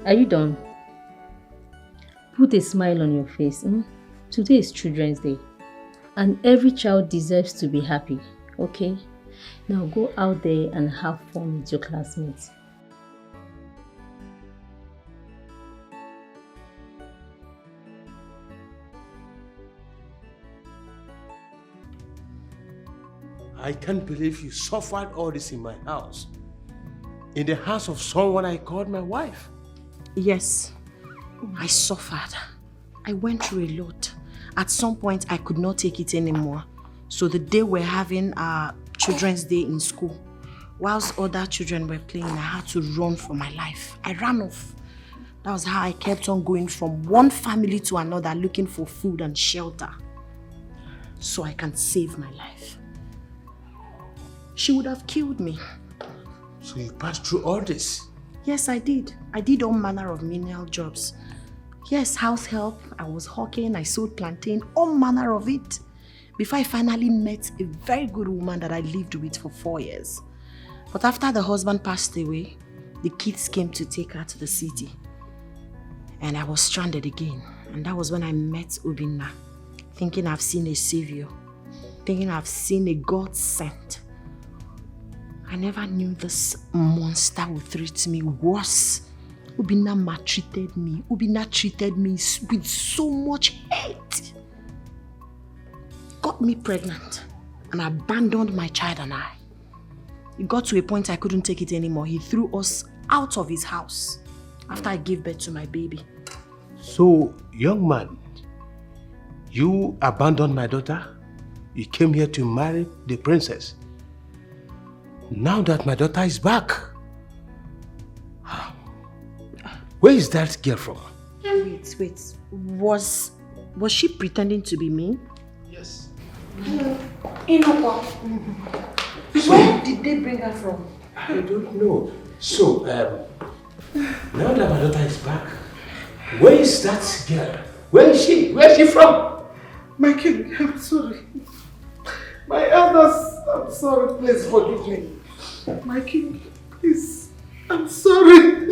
Are you done? Put a smile on your face. Today is Children's Day. And every child deserves to be happy, okay? Now go out there and have fun with your classmates. I can't believe you suffered all this in my house. In the house of someone I called my wife. Yes, I suffered. I went through a lot. At some point, I could not take it anymore. So the day we're having our Children's Day in school, whilst other children were playing, I had to run for my life. I ran off. That was how I kept on going from one family to another, looking for food and shelter, so I can save my life. She would have killed me. So you passed through all this? Yes, I did. I did all manner of menial jobs. Yes, house help, I was hawking, I sold plantain, all manner of it. Before I finally met a very good woman that I lived with for 4 years. But after the husband passed away, the kids came to take her to the city. And I was stranded again. And that was when I met Obina, thinking I've seen a savior, thinking I've seen a God sent. I never knew this monster would treat me worse. Obina maltreated me. Obina treated me with so much hate. Got me pregnant and abandoned my child and I. It got to a point I couldn't take it anymore. He threw us out of his house after I gave birth to my baby. So, young man, you abandoned my daughter? You came here to marry the princess? Now that my daughter is back, where is that girl from? Wait. Was she pretending to be me? Yes. Inokwa. Where did they bring her from? I don't know. So, now that my daughter is back, where is that girl? Where is she? Where is she from? My king, I'm sorry. My elders, I'm sorry. Please forgive me. My king, please, I'm sorry.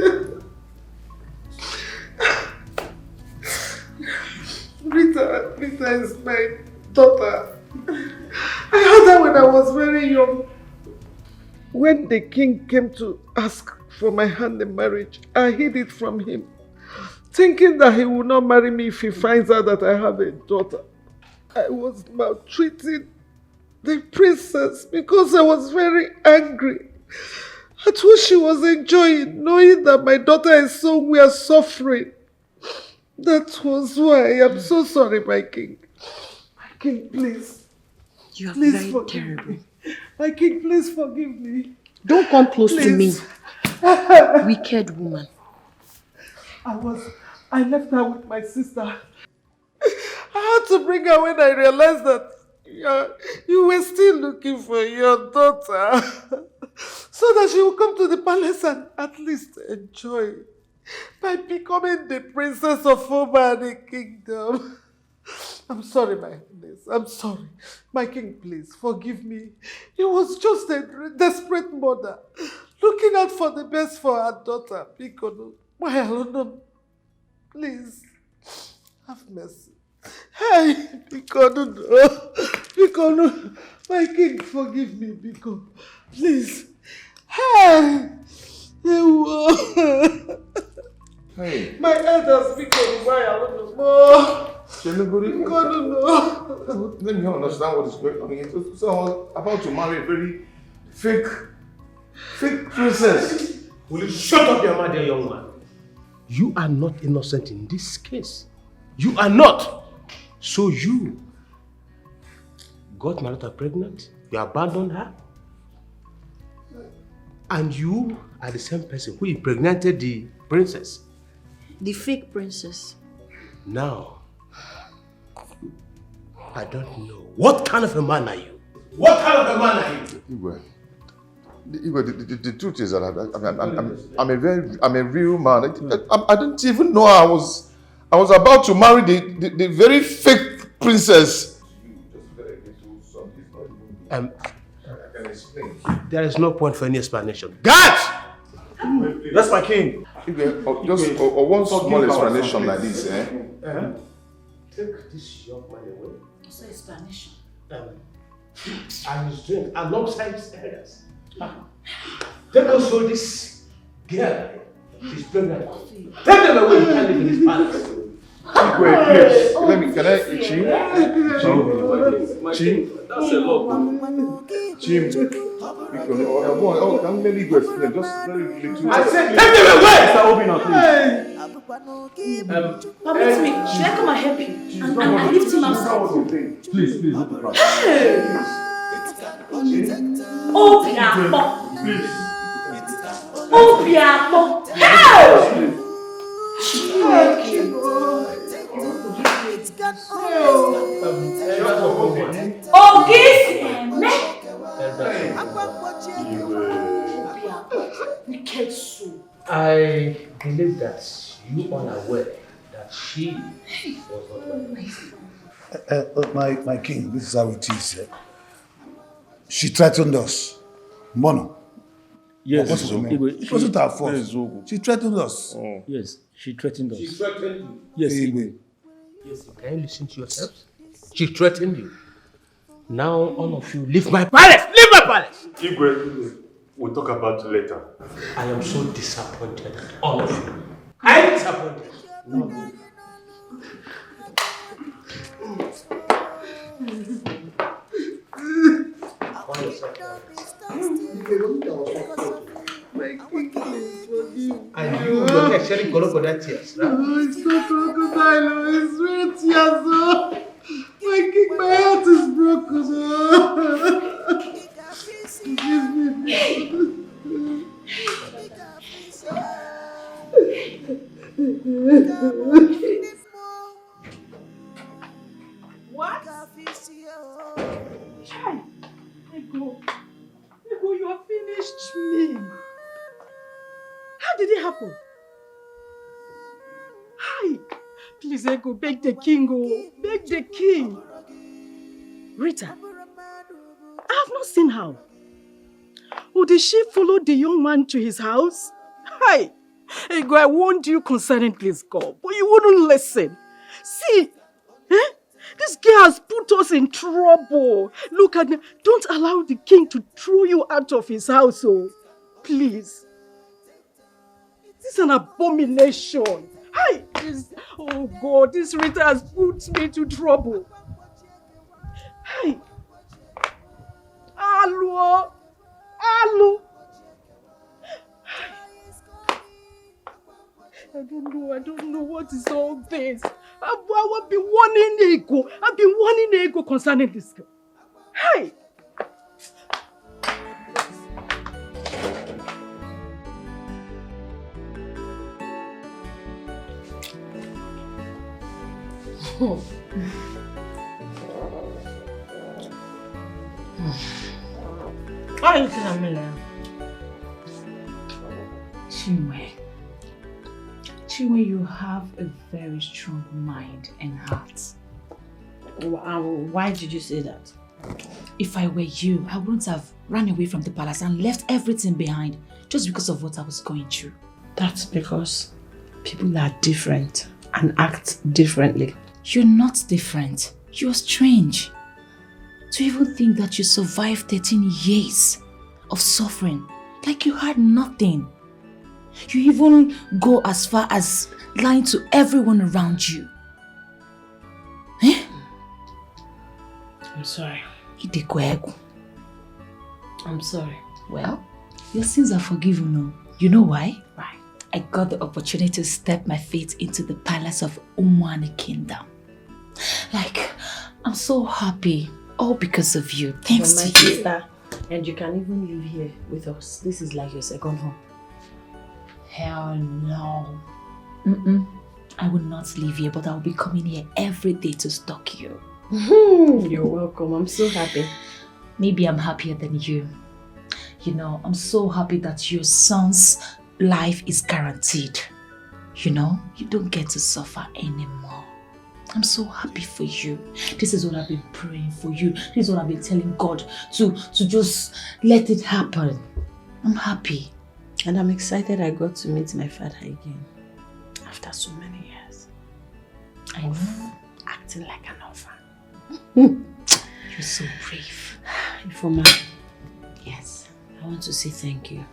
Rita is my daughter. I had her when I was very young. When the king came to ask for my hand in marriage, I hid it from him, thinking that he would not marry me if he finds out that I have a daughter. I was maltreating the princess because I was very angry at what she was enjoying, knowing that my daughter and son were suffering. That was why. I'm so sorry, my king. My king, please. You are please very terrible. Me. My king, please forgive me. Don't come close to me. Wicked woman. I left her with my sister. I had to bring her when I realized that you were still looking for your daughter. So that she will come to the palace and at least enjoy by becoming the princess of Obina the kingdom. I'm sorry, my highness. I'm sorry. My king, please, forgive me. It was just a desperate mother looking out for the best for her daughter. Bcos, my alone. Please, have mercy. Hey, Bcos, my king, forgive me, Bcos. Please. Hey. Hey. My elders, Bcos, my alone. Let me understand what is going on here. So I was about to marry a very fake princess. Will you shut up your mouth, young man? You are not innocent in this case. You are not. So you got my daughter pregnant, you abandoned her, and you are the same person who impregnated the princess. The fake princess. Now, I don't know. What kind of a man are you? What kind of a man are you? The truth is that I'm a real man. I didn't even know I was about to marry the very fake princess. I can explain. There is no point for any explanation. Guards! That's my king. Just one small explanation like this, eh? Take this young man away. What's the explanation? And his drink alongside his elders. Take also this girl. She's pregnant. Take them away. You can't live in this palace. Please. Can I, Chim? Chim? That's a lot. Chim. Can maybe go explain? Just very little. I said, take them away! Mr. Obina, please. Permit me. Should I come and help you? And lift him outside? Please, leave the crowd. Obiapo. Please. Obiapo. Hey! Wicked soul. I believe that you are unaware that she was not well. My king, this is how it is. She threatened us. Mono. Yes, it wasn't our fault. She threatened us. Oh. Yes, she threatened us. She threatened you? Yes, Yes, can you listen to yourselves? She threatened you. Now all of you leave my palace! Leave my palace! Igwe, we'll talk about it later. I am so disappointed, all of you. I am disappointed. No. And you're not sharing crocodile tears, right? No, it's not crocodile, it's real tears. My king, my heart is broken. What? Chai, Ego, you have finished me. How did it happen? Hi, please, Ego, beg the king, beg the king. Rita, I have not seen her. Oh, did she follow the young man to his house? Hi, Ego, I warned you concerning this girl, but you wouldn't listen. See, this girl has put us in trouble. Look at me. Don't allow the king to throw you out of his house, please. This is an abomination. Hi, oh God, this Rita has put me to trouble. Hi. Hello. I don't know what is all this. I've been warning Ego concerning this girl. Hey! Why are you looking at me now? Chinwe, you have a very strong mind and heart. Why did you say that? If I were you, I wouldn't have run away from the palace and left everything behind just because of what I was going through. That's because people are different and act differently. You're not different. You're strange. To even think that you survived 13 years of suffering like you had nothing. You even go as far as lying to everyone around you. Eh? I'm sorry. I'm sorry. Well, your sins are forgiven, no? You know why? Why? I got the opportunity to step my feet into the palace of Umwani Kingdom. Like, I'm so happy. All because of you. Thanks to you. Sister, and you can even live here with us. This is like your second home. Hell no. I will not live here, but I will be coming here every day to stalk you. You're welcome. I'm so happy. Maybe I'm happier than you. You know, I'm so happy that your son's life is guaranteed. You know, you don't get to suffer anymore. I'm so happy for you. This is what I've been praying for you. This is what I've been telling God to just let it happen. I'm happy. And I'm excited I got to meet my father again. After so many years. I know. Acting like an orphan. You're so brave. Ifoma. Yes. I want to say thank you.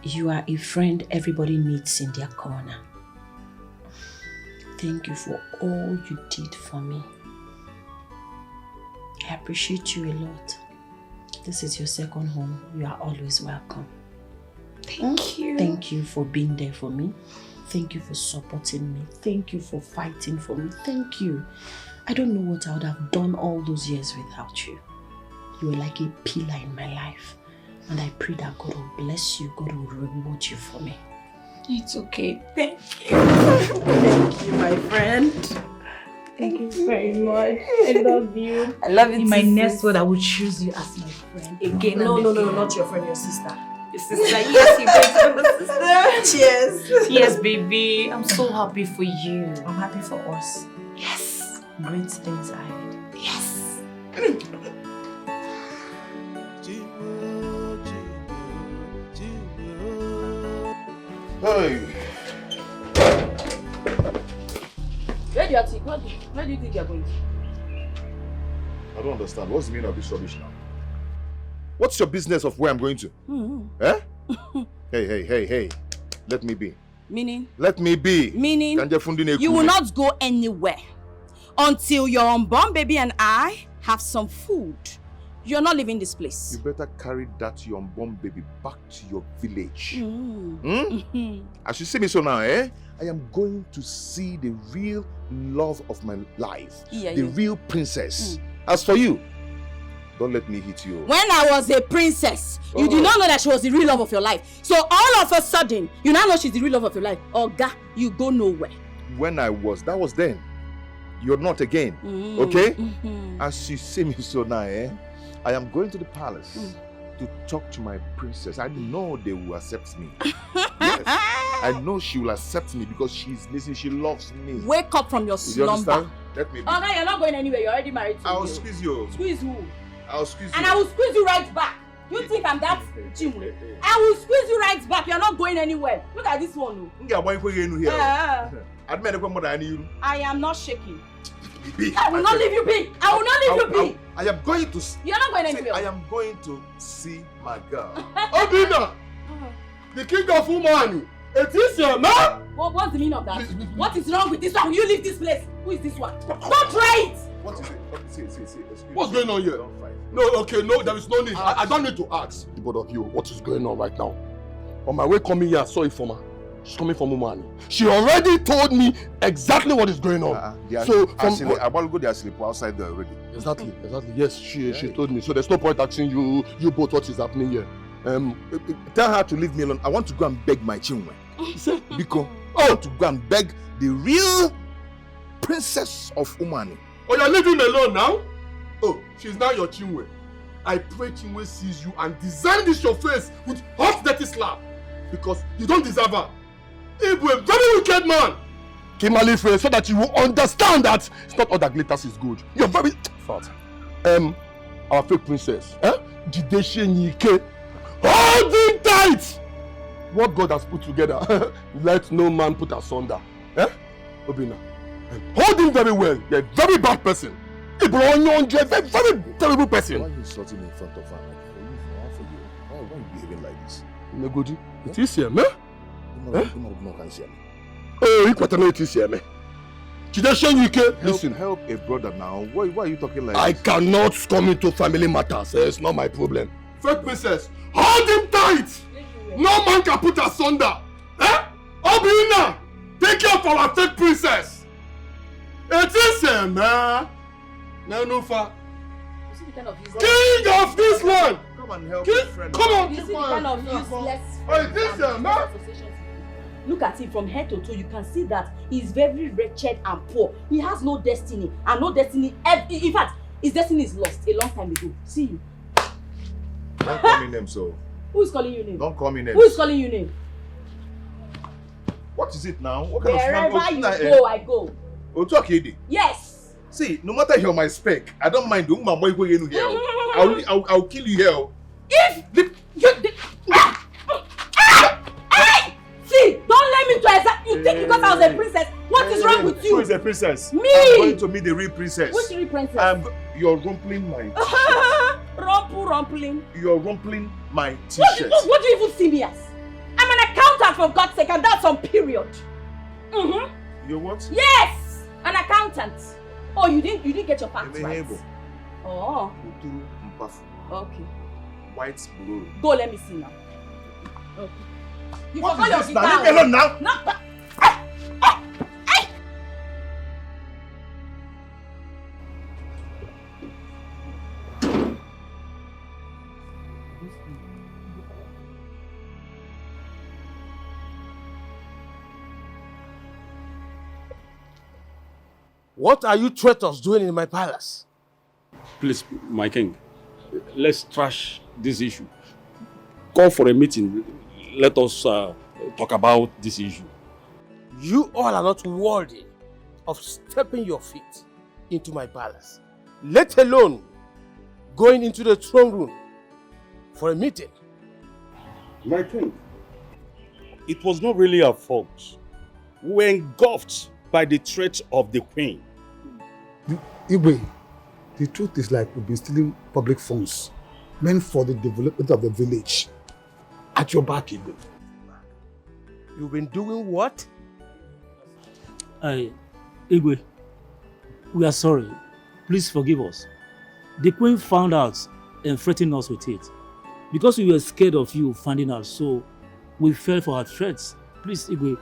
You are a friend everybody needs in their corner. Thank you for all you did for me. I appreciate you a lot. This is your second home. You are always welcome. Thank you. Thank you for being there for me. Thank you for supporting me. Thank you for fighting for me. Thank you. I don't know what I would have done all those years without you. You were like a pillar in my life. And I pray that God will bless you. God will reward you for me. It's okay. Thank you. Thank you, my friend. Thank you very much. I love you. I love you. In my next word, I will choose you as my friend. Again. No, not your friend, your sister. Your sister. Yes, you're going to be the sister. Cheers. Yes, baby. I'm so happy for you. I'm happy for us. Yes. Great things ahead. Yes. Hey. Where do you think you're going to? I don't understand. What's the meaning of this rubbish now? What's your business of where I'm going to? Eh? Hey. Let me be. Meaning? Let me be. Meaning? You will not go anywhere until your unborn baby and I have some food. You're not leaving this place. You better carry that your unborn baby back to your village. As you see me so now, I am going to see the real love of my life. The real princess. As for you, don't let me hit you. When I was a princess, you did not know that she was the real love of your life. So all of a sudden, you now know she's the real love of your life. Oga, you go nowhere. When I was, that was then. You're not again. Okay? As you see me so now, I am going to the palace to talk to my princess. I know they will accept me. Yes. I know she will accept me because she's listening. She loves me. Wake up from your slumber. Let me be. Oh, no, you're not going anywhere. You're already married to me. I'll squeeze you. Squeeze who? I'll squeeze you. And I will squeeze you right back. You think I'm that Chim? I will squeeze you right back. You're not going anywhere. Look at this one. I am not shaking. I will not leave you be. I will not leave you be. I am going to. You're not going anywhere. I am going to see my girl. Obina, the king of Umani. It is your man. What's the meaning of that? What is wrong with this one? Will you leave this place? Who is this one? Don't try it. What is it? See. What's going on here? No, okay, no, there is no need. I don't need to ask the both of you what is going on right now. On my way coming here, I saw Ifoma. She's coming from Umani. She already told me exactly what is going on. So I want to go there sleep outside there already. Exactly. Yes, she told me. So there's no point asking you both what is happening here. Tell her to leave me alone. I want to go and beg my Knwin. Because I want to go and beg the real princess of Umani. Oh, you're leaving me alone now? Oh, she's now your Knwin. I pray Knwin sees you and design this your face with hot dirty slap. Because you don't deserve her. Ibu, a very wicked man. Kimali face so that you will understand that it's not all that glitters is good. You're very fat. Our fake princess, Desho Nike. Hold him tight! What God has put together, let no man put asunder. Obina, hold him very well. You're a very bad person. You're a very, very terrible person. Why are you insulting me in front of her? Why are you behaving like this? Negodi, it is here, man. Oh, you can't know it is here, man. Listen. Help a brother now. Why are you talking like I this? cannot come into family matters. It's not my problem. Fake princess, hold him tight! No man can put asunder. Obina, take care of our fake princess. It is him, man. Nenufa. King of this land. Come and help your friend. Come on. You see the kind of useless. Oh, is this him, man? Look at him from head to toe. You can see that he's very wretched and poor. He has no destiny. And no destiny. In fact, his destiny is lost a long time ago. See you. Don't call me names, so. Who is calling you name? Don't call me names. Who is calling you name? What is it now? What kind Wherever of you go, I go. Otuakedi. Yes. See, no matter you're my spec, I don't mind doing my boy going here. I'll kill you here. If see, don't let me to exact. You think because I was a princess? What is wrong with you? Who is a princess? Me. I'm going to meet the real princess. Which real princess? You're rumpling my t-shirt. Rumpling. You're rumpling my t-shirt. What do you even see me as? I'm an accountant for God's sake, and that's on period. You're what? Yes, an accountant. Oh, you didn't get your facts right. Oh. Okay. White blue. Go, let me see now. Okay. You What forgot is your this now? guitar. Leave me alone now. No. What are you traitors doing in my palace? Please, my king, let's trash this issue. call for a meeting. Let us talk about this issue. You all are not worthy of stepping your feet into my palace, let alone going into the throne room for a meeting. My king, it was not really our fault. We were engulfed by the threat of the queen. Ibwe, the truth is like we've been stealing public funds meant for the development of the village. At your back, Ibwe. You've been doing what? Igwe, we are sorry. Please forgive us. The queen found out and threatened us with it. Because we were scared of you finding out, so we fell for her threats. Please, Igwe.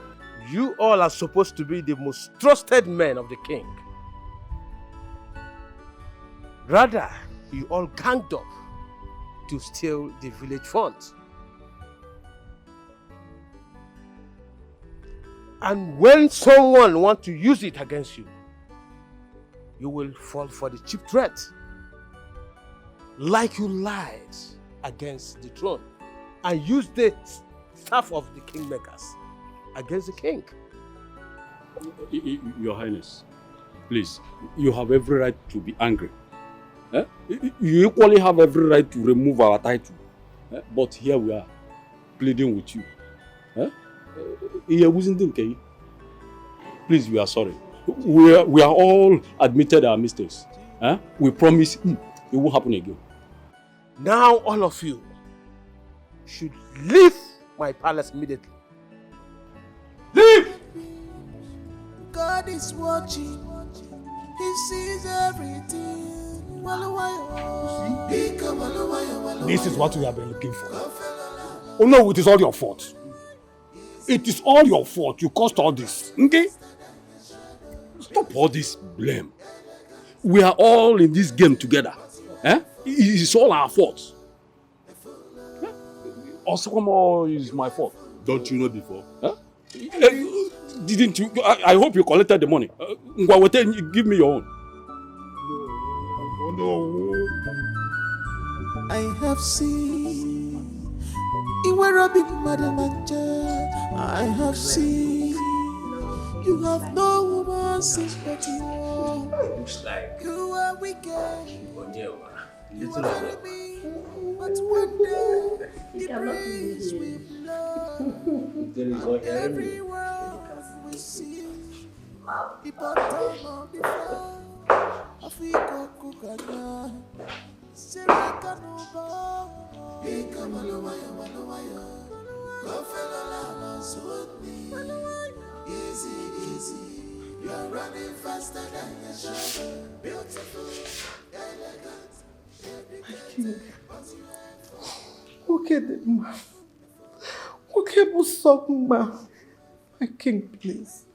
You all are supposed to be the most trusted men of the king. Rather, you all ganged up to steal the village funds. And when someone wants to use it against you, you will fall for the cheap threat. Like you lied against the throne and used the staff of the kingmakers against the king. Your Highness, please, you have every right to be angry. You equally have every right to remove our title. But here we are, pleading with you. Please, we are sorry. We are all admitted our mistakes. We promise it won't happen again. Now all of you should leave my palace immediately. Leave! God is watching. He sees everything. This is what we have been looking for. Oh no, it is all your fault. It is all your fault. You caused all this. Okay? Stop all this blame. We are all in this game together. It is all our fault. Osikomo is my fault. Don't you know before? Didn't you? I hope you collected the money. Give me your own. No. I have seen I have seen you have no woman sympathy. Looks like you are wicked. Little of it. But one day the praise will blow. Everyone will see the bottom of the fire. Africa Kukana, Seraka Nova, Ikamalawaya, Kofelala Swati, easy, easy, you are running faster than your shadow, beautiful, elegant, Okay, ma. Okay, ma. My king, please.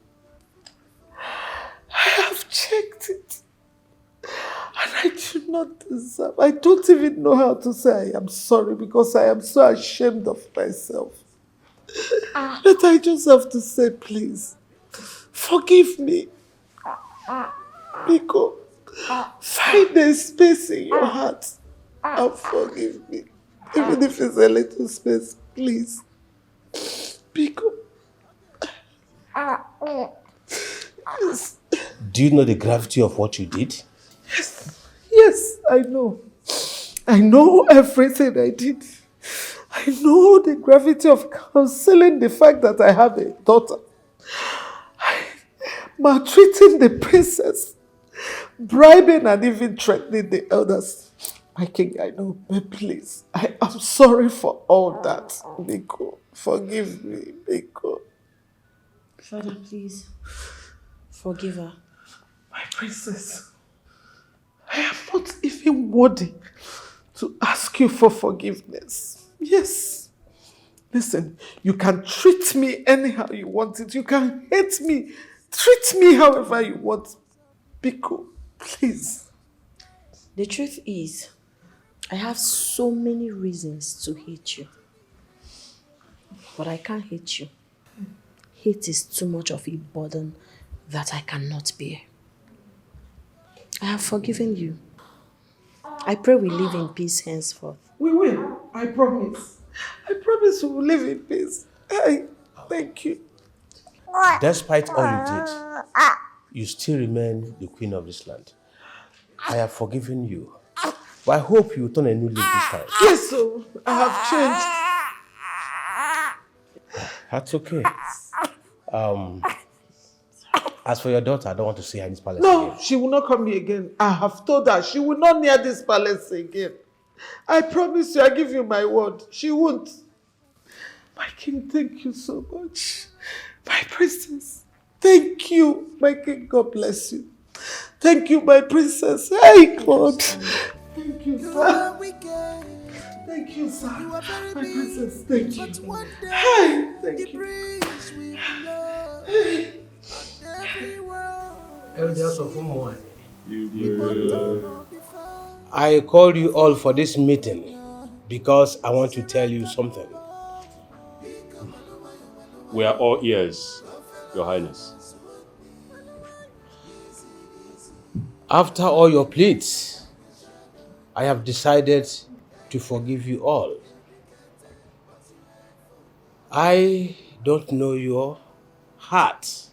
I have checked it. And I do not deserve. I don't even know how to say I am sorry because I am so ashamed of myself. But I just have to say, please, forgive me. Biko, find a space in your heart and forgive me. Even if it's a little space, please. Biko. Yes. Do you know the gravity of what you did? Yes, I know. I know everything I did. I know the gravity of concealing the fact that I have a daughter. Maltreating the princess. Bribing and even threatening the elders. My king, I know, but please, I am sorry for all that. Biko, forgive me, Biko. Father, please, forgive her. My princess, I am not even worthy to ask you for forgiveness. Yes. Listen, you can treat me anyhow you want it. You can hate me. Treat me however you want. Biko, please. The truth is, I have so many reasons to hate you. But I can't hate you. Hate is too much of a burden that I cannot bear. I have forgiven you. I pray we live in peace henceforth. We will, I promise. I promise we will live in peace. Hey, thank you. Despite all you did, you still remain the queen of this land. I have forgiven you. But I hope you turn a new leaf this time. Yes, sir. I have changed. That's okay. As for your daughter, I don't want to see her in this palace No, again. she will not come here again. I have told her she will not near this palace again. I promise you, I give you my word. She won't. My king, thank you so much. My princess, thank you. My king, God bless you. Thank you, my princess. Hey, God. Thank you, sir. Thank you, sir. My princess, thank you. Hey, thank you. Hey. I called you all for this meeting because I want to tell you something. We are all ears, Your Highness. After all your pleas, I have decided to forgive you all. I don't know your heart,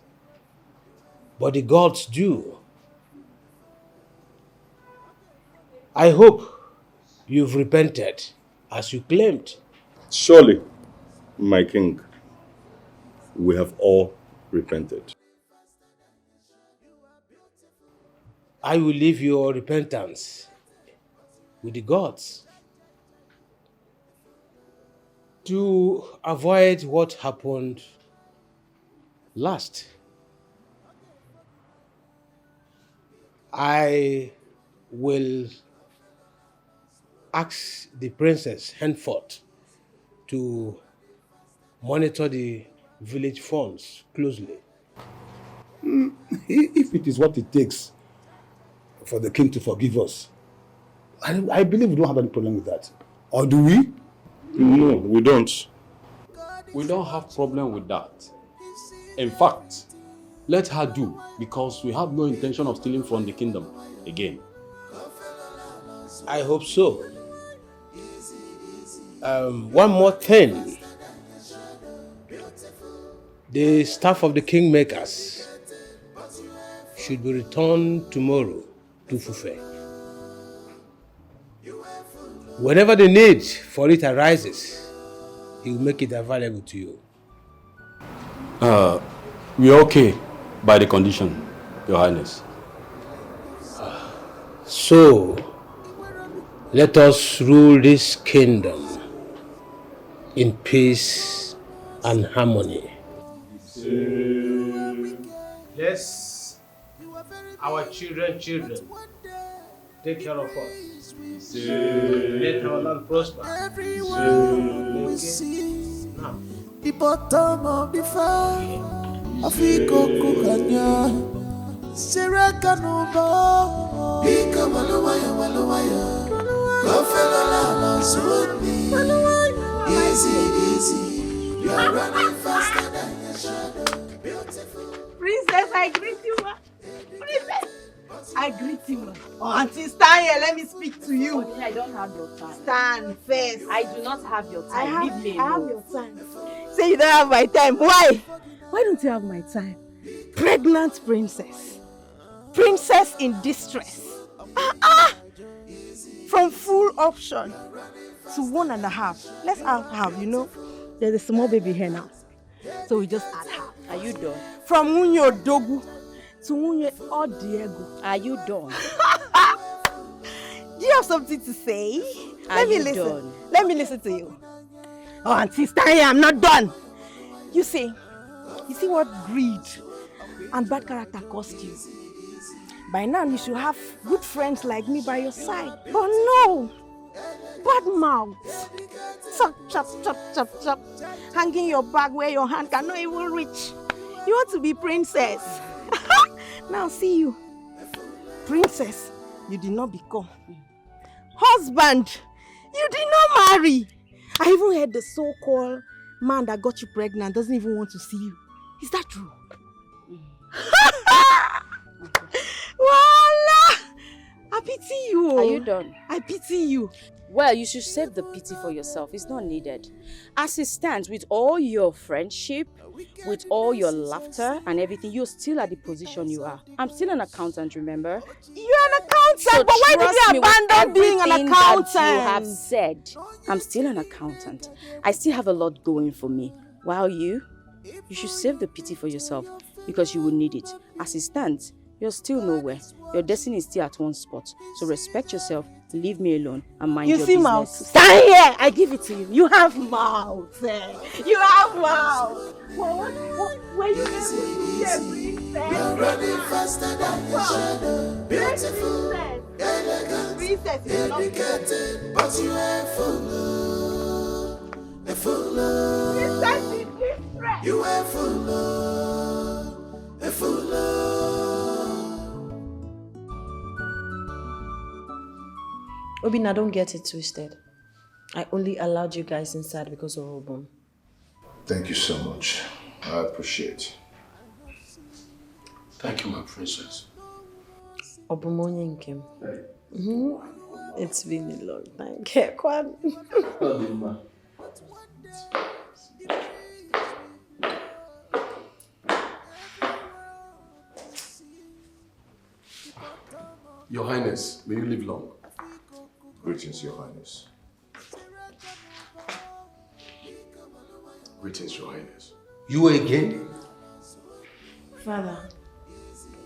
but the gods do. I hope you've repented as you claimed. Surely, my king, we have all repented. I will leave your repentance with the gods. To avoid what happened last, I will ask the princess henceforth to monitor the village funds closely. If it is what it takes for the king to forgive us, I believe we don't have any problem with that. Or do we? No, we don't. We don't have problem with that. In fact, let her do, because we have no intention of stealing from the kingdom again. I hope so. One more thing. The staff of the kingmakers should be returned tomorrow to Fufe. Whenever the need for it arises, he will make it available to you. We are okay by the condition, Your Highness. So, let us rule this kingdom in peace and harmony. Yes, our children, take care of us. Let our land prosper. Everywhere we see the bottom of the fire. Afiko kukanya, Siraka nubo. Bika walawaya, Kofelala sudni. Easy, you are running faster than your shadow. Beautiful. Princess, I greet you, ma. Princess, I greet you, ma. Oh, Auntie, stand here. Let me speak to you. Obina, I don't have your time. Stand first. I do not have your time. I have alone. your time. Say you don't have my time. Why? Why don't you have my time? Pregnant princess. Princess in distress. From full option to 1.5. Let's add half, you know. There's a small baby here now. So we just add half. Are you done? From Unyo Dogu to Unyo Odiego. Are you done? Do you have something to say? Are Let me you listen. done? Let me listen to you. Oh, Auntie, stand here. I'm not done. You see what greed and bad character cost you. By now, you should have good friends like me by your side. But no. Bad mouth. Chop. Hanging your bag where your hand cannot even reach. You want to be princess. Now see you. Princess, you did not become. Husband, you did not marry. I even heard the so-called man that got you pregnant doesn't even want to see you. Is that true? Voila! I pity you. Are you done? I pity you. Well, you should save the pity for yourself. It's not needed. As it stands, with all your friendship, with all your laughter and everything, you're still at the position you are. I'm still an accountant, remember? You're an accountant, So but why did trust you me with abandon being an everything accountant? that you have said. I'm still an accountant. I still have a lot going for me. While you should save the pity for yourself because you will need it. As it stands, you're still nowhere. Your destiny is still at one spot. So respect yourself, leave me alone, and mind You your see business. mouth? Stand here! I give it to you. You have mouth. You have mouth. What were you You're running faster than your shadow. Beautiful, elegant, dedicated, but you ain't full. A fool. You ain't full. A fool. Obina, don't get it twisted. I only allowed you guys inside because of Obum. Thank you so much. I appreciate. Thank you, my princess. Obumonye Nkem. It's been a long time. Kekwan. Your Highness, may you live long. Greetings, Your Highness. Greetings, Your Highness. You again? Father,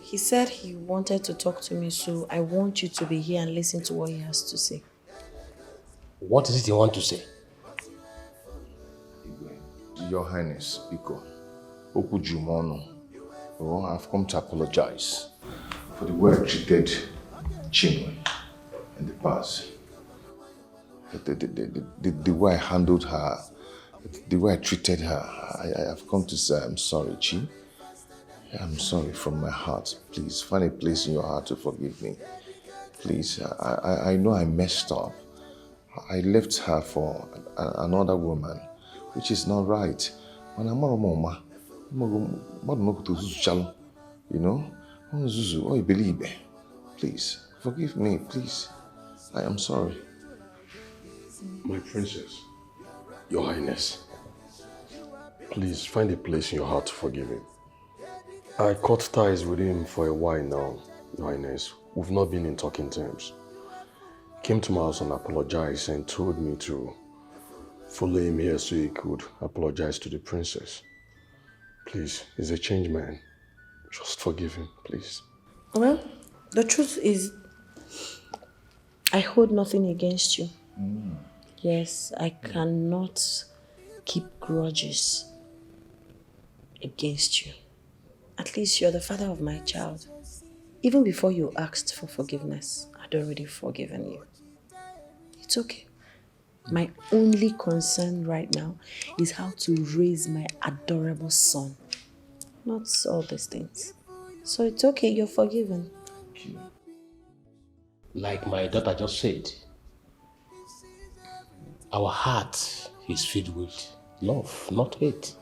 he said he wanted to talk to me, so I want you to be here and listen to what he has to say. What is it you want to say? Your Highness, Biko, Okujumono, I've come to apologize for the way I treated Chim in the past. The way I handled her, the way I treated her, I have come to say I'm sorry, Chim. I'm sorry from my heart. Please find a place in your heart to forgive me. Please, I know I messed up. I left her for another woman, which is not right. When I'm a mama, you know, oh, you believe me. Please, forgive me, please. I am sorry. My princess, Your Highness, please find a place in your heart to forgive him. I cut ties with him for a while now, Your Highness. We've not been in talking terms. He came to my house and apologized and told me to follow him here so he could apologize to the princess. Please, he's a changed man. Just forgive him, please. Well, the truth is, I hold nothing against you. Yes, I cannot keep grudges against you. At least you're the father of my child. Even before you asked for forgiveness, I'd already forgiven you. It's okay. My only concern right now is how to raise my adorable son. Not all these things. So it's okay, you're forgiven. Like my daughter just said, our heart is filled with love, not hate.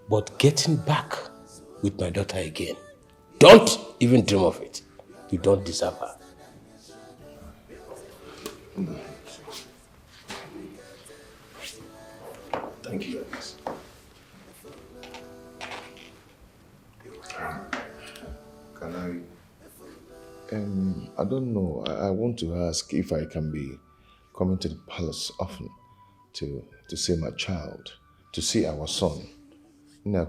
But getting back with my daughter again, don't even dream of it. You don't deserve her. Thank you, Alex. Can I don't know. I want to ask if I can be coming to the palace often to see my child, to see our son. And I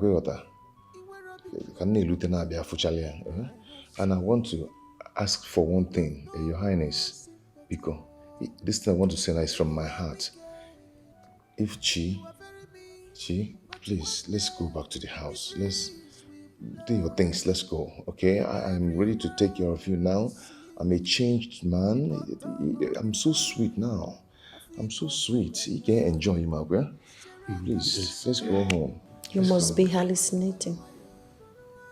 want to ask for one thing, Your Highness, because this thing I want to say is from my heart. If Chi, please, let's go back to the house. Let's do your things. Let's go, okay? I'm ready to take care of you now. I'm a changed man. I'm so sweet now. I'm so sweet. You can enjoy him, okay? Please, let's go home. You must be hallucinating.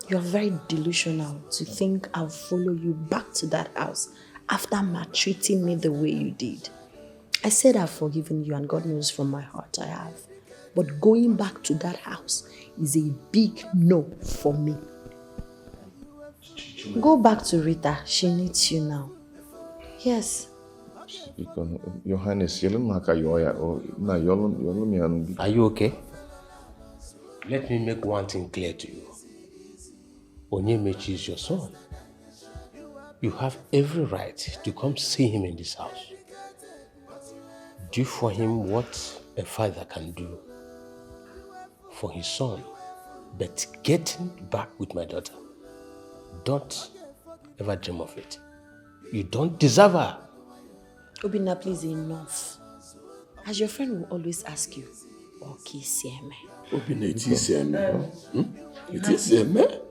You're very delusional to think I'll follow you back to that house after maltreating me the way you did. I said I've forgiven you, and God knows from my heart I have. But going back to that house is a big no for me. Go back to Rita. She needs you now. Yes. Your Highness, are you okay? Let me make one thing clear to you. Onyemechi is your son. You have every right to come see him in this house. Do for him what a father can do for his son. But getting back with my daughter, don't ever dream of it. You don't deserve her. Obina, please, enough. As your friend will always ask you, okay, Sieme. Obina, it is Sieme. It is Sieme.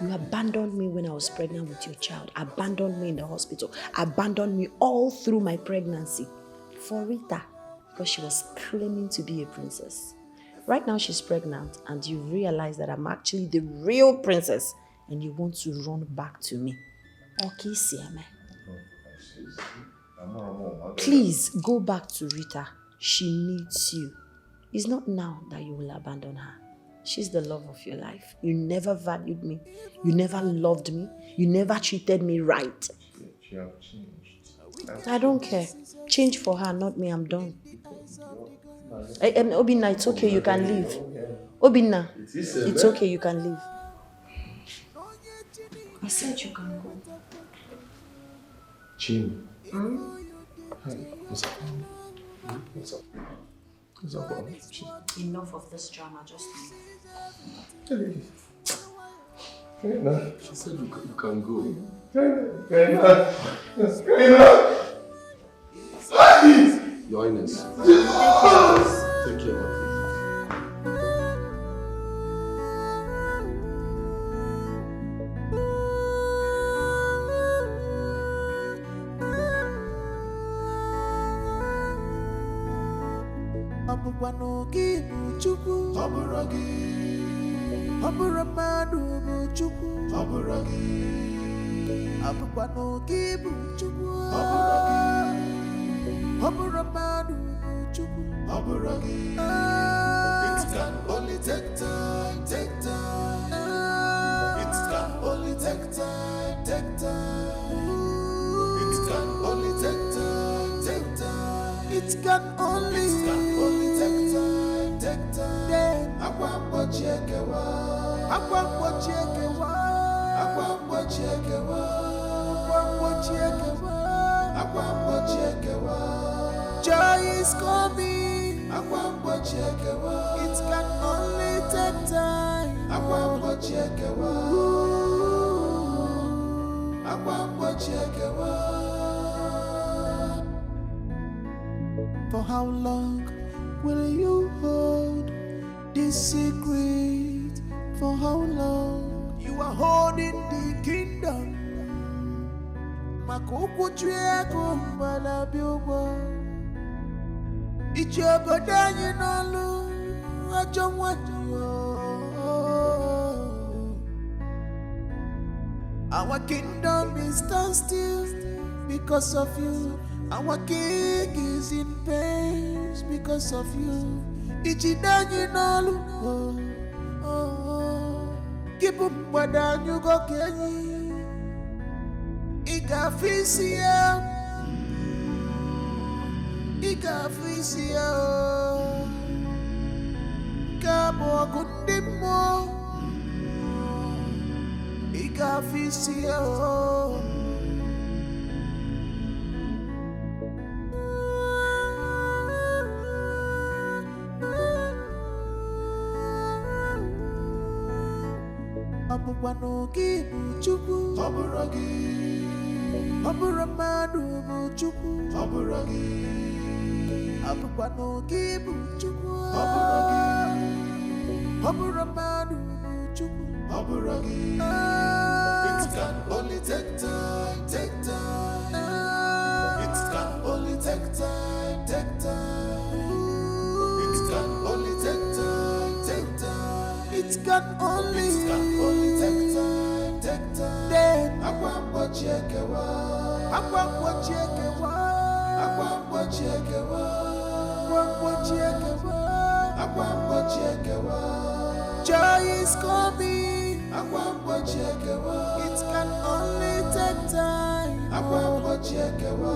You abandoned me when I was pregnant with your child. Abandoned me in the hospital. Abandoned me all through my pregnancy. For Rita, because she was claiming to be a princess. Right now she's pregnant and you realize that I'm actually the real princess and you want to run back to me. Okay, Sieme. Please go back to Rita. She needs you. It's not now that you will abandon her. She's the love of your life. You never valued me. You never loved me. You never treated me right. She have changed. I don't care. Change for her, not me. I'm done. And Obina, it's okay. You can leave. Obina, it's okay. You can leave. I said you can go. Chim. Hey, what's up? What's up? What's up, Chim? Enough of this drama, just Hey. She said you can go. Your Highness. Take care, my friend. It can only take time, take time. It can only take time, take time. It can only take time, take time. It can only take time, take time. Akwambo chekewa, akwambo chekewa, akwambo chekewa, akwambo chekewa, akwambo chekewa. Joy is coming. Akwambo chekewa. It can only take time. Akwambo chekewa. Akwambo chekewa. For how long will you hold this secret? For how long? You are holding the kingdom. Makuku chweko malabiwa. Ichobodanye nolu ajomwadio. Our kingdom is stand still because of you. Our king is in pain because of you. Ichidanye nolu. Keep up wadanyu go kenyi. Igafisia. Igafisia. Kabo kundimo. Igafisia. Abubanogi buchuku. Aburagi. Aburamadu buchuku. Aburagi. Abubanogi buchuku. Aburagi. Aburamadu buchuku. Aburagi. It can only take time, take time. It can only take time, take time. It can only take time, take time. It can only take time, take time. Then akwambo chekewa, akwambo chekewa, akwambo chekewa, akwambo chekewa, akwambo chekewa. Joy is coming, akwambo chekewa. It can only take time, akwambo chekewa.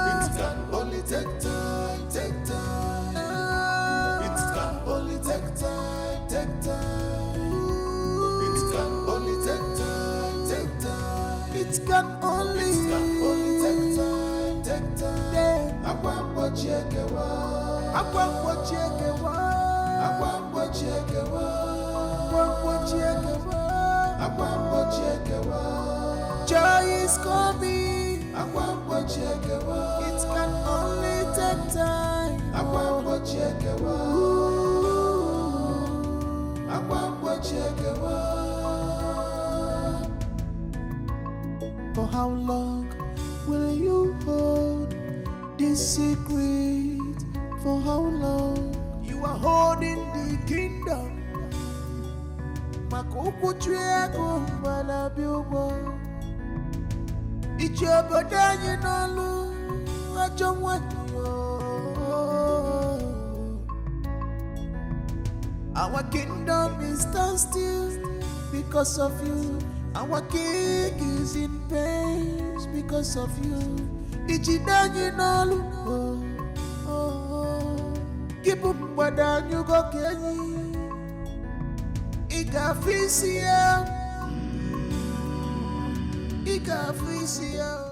It can only take time, take time. It can only take time, take time. It can only take time, take time. It can only take time, take time. Akwambo chekewa, akwambo chekewa, akwambo chekewa, akwambo chekewa, akwambo chekewa. Joy is coming. Akwambo chekewa. It can only take time. Akwambo chekewa. Akwambo chekewa. For how long will you hold this secret? For how long you are holding the kingdom? Makuku triego malabiubo. Ichobodanyi nolu achomwanyo. Our kingdom is stand still because of you. Our king is in pain because of you. Ichidanyi nolu. Keep up badanyu go kenyi. Igafisia. Igafisia.